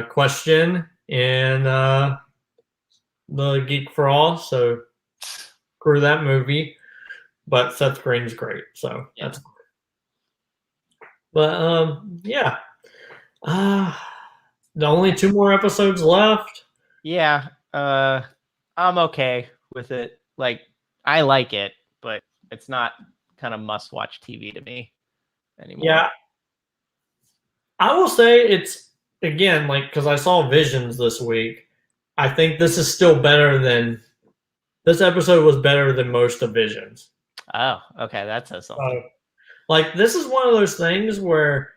question in the Geek for All, so screw that movie. But Seth Green's great, so that's cool. But yeah. The only 2 more episodes left.
Yeah, I'm okay with it. Like, I like it, but it's not kind of must-watch TV to me anymore.
Yeah. I will say it's, again, like, because I saw Visions this week, I think this is still better than, this episode was better than most of Visions.
Oh, okay, that says something.
Like, this is one of those things where,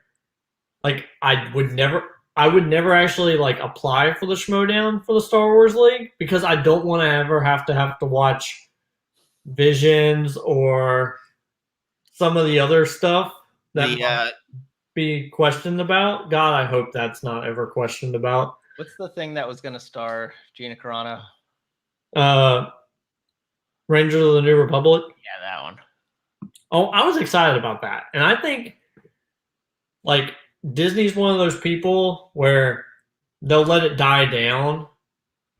like, I would never actually like apply for the Schmoedown for the Star Wars League because I don't want to ever have to watch Visions or some of the other stuff that might be questioned about. God, I hope that's not ever questioned about.
What's the thing that was going to star Gina Carano?
Rangers of the New Republic.
Yeah, that one.
Oh, I was excited about that, and I think like Disney's one of those people where they'll let it die down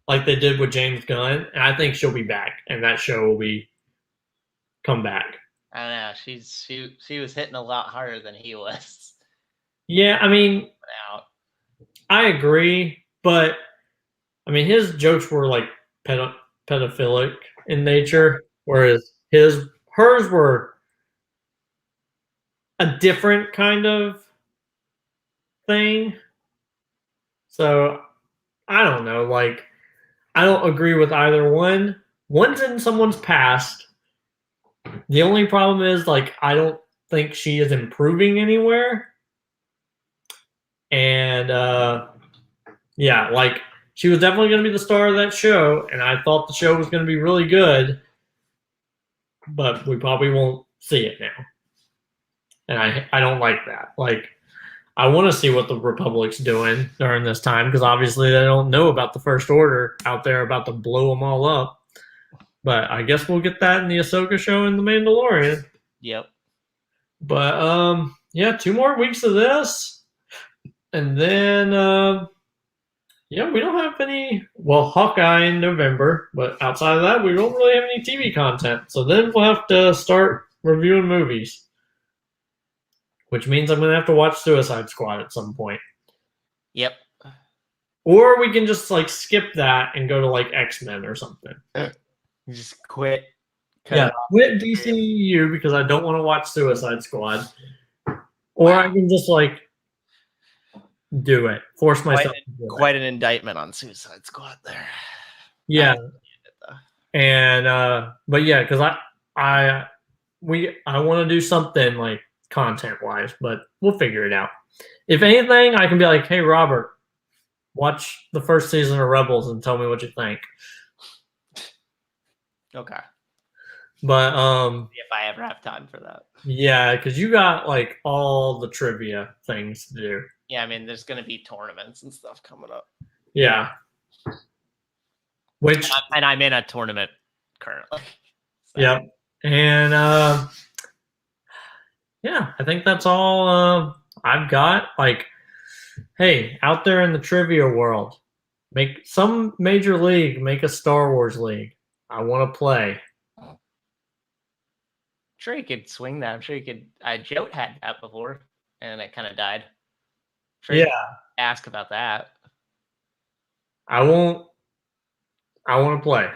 like they did with James Gunn, and I think she'll be back, and that show will be come back.
I don't know. She was hitting a lot harder than he was.
Yeah, I mean,
Out.
I agree, but I mean, his jokes were like pedophilic in nature, whereas hers were a different kind of thing. So I don't know. Like, I don't agree with either one. One's in someone's past. The only problem is, like, I don't think she is improving anywhere. And yeah, like, she was definitely going to be the star of that show, and I thought the show was going to be really good, but we probably won't see it now. And I don't like that. Like, I want to see what the Republic's doing during this time, because obviously they don't know about the First Order out there about to blow them all up. But I guess we'll get that in the Ahsoka show and The Mandalorian.
Yep.
But yeah, 2 more weeks of this, and then yeah, we don't have any. Well, Hawkeye in November, but outside of that, we don't really have any TV content. So then we'll have to start reviewing movies, which means I'm gonna have to watch Suicide Squad at some point.
Yep.
Or we can just like skip that and go to like X-Men or something.
Just quit.
Yeah, quit DCU because I don't want to watch Suicide Squad. Or I can just like do it. Force myself to do it.
Quite an indictment on Suicide Squad there.
Yeah. And but yeah, because I want to do something like content wise, but we'll figure it out. If anything, I can be like, hey Robert, watch the first season of Rebels and tell me what you think.
Okay.
But
if I ever have time for that.
Yeah, because you got like all the trivia things to do.
Yeah, I mean, there's going to be tournaments and stuff coming up.
Yeah. Which
and I'm in a tournament currently.
So. Yep. And yeah, I think that's all I've got. Like, hey, out there in the trivia world, make some major league, make a Star Wars league. I want to play.
I'm sure you could swing that. I'm sure you could. Jote had that before, and it kind of died. Sure, yeah. Ask about that.
I won't. I want to play,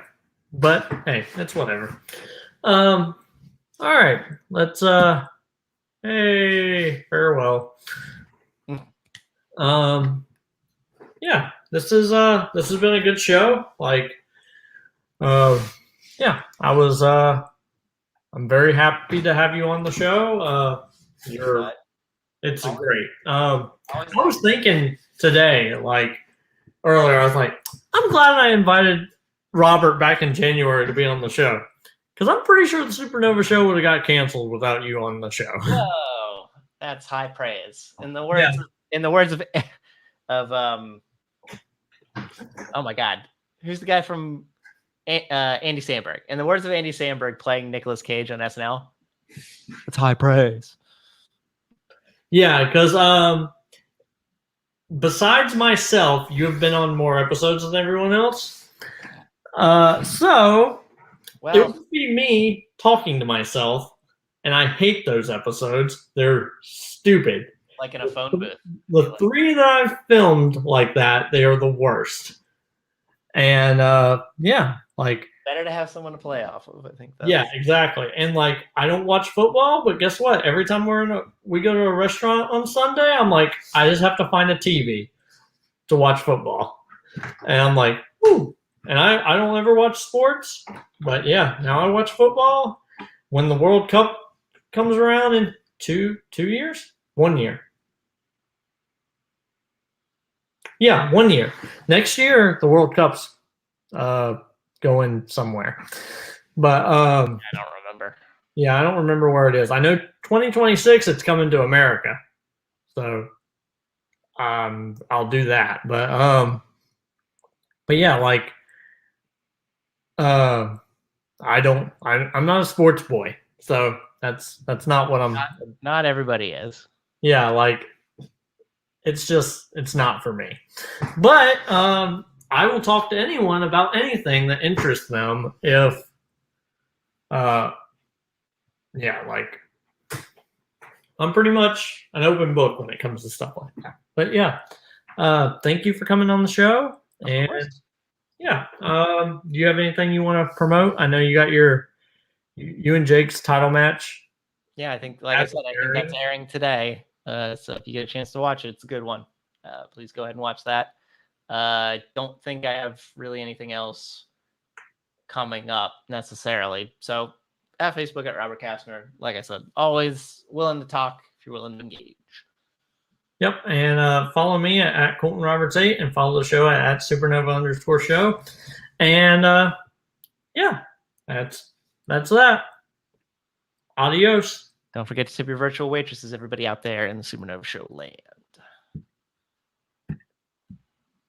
but hey, it's whatever. All right, let's. Hey, farewell. Yeah, this has been a good show. Like, yeah, I'm very happy to have you on the show. It's great. I was thinking today, like earlier, I was like, I'm glad I invited Robert back in January to be on the show, because I'm pretty sure the SuperNova Show would have got canceled without you on the show.
Whoa, that's high praise. In the words of oh my God, who's the guy from Andy Samberg? In the words of Andy Samberg playing Nicolas Cage on SNL, it's high praise.
Yeah, because besides myself, you have been on more episodes than everyone else. So it would be me talking to myself, and I hate those episodes. They're stupid.
Like in a phone booth.
The 3 that I've filmed like that, they are the worst. And yeah, like
better to have someone to play off of. I think.
Yeah, exactly. And like, I don't watch football, but guess what? Every time we go to a restaurant on Sunday, I'm like, I just have to find a TV to watch football, and I'm like, whoo. And I don't ever watch sports, but yeah, now I watch football. When the World Cup comes around in 2 years, 1 year. Yeah, 1 year. Next year, the World Cup's going somewhere. But
I don't remember.
Yeah, I don't remember where it is. I know 2026 it's coming to America. So I'll do that. But yeah, like I'm not a sports boy. So that's not what I'm
not everybody is.
Yeah, like it's not for me. But I will talk to anyone about anything that interests them if yeah, like I'm pretty much an open book when it comes to stuff like that. But yeah, thank you for coming on the show.
Of course.
Yeah, do you have anything you want to promote? I know you got you and Jake's title match.
Yeah, I think, like I said, I think that's airing today. So if you get a chance to watch it, it's a good one. Please go ahead and watch that. Don't think I have really anything else coming up necessarily. So at Facebook at Robert Kastner, like I said, always willing to talk if you're willing to engage.
Yep, and follow me at Colton Roberts 8 and follow the show at @supernova_show. And yeah, that's that. Adios.
Don't forget to tip your virtual waitresses, everybody out there in the SuperNova Show land.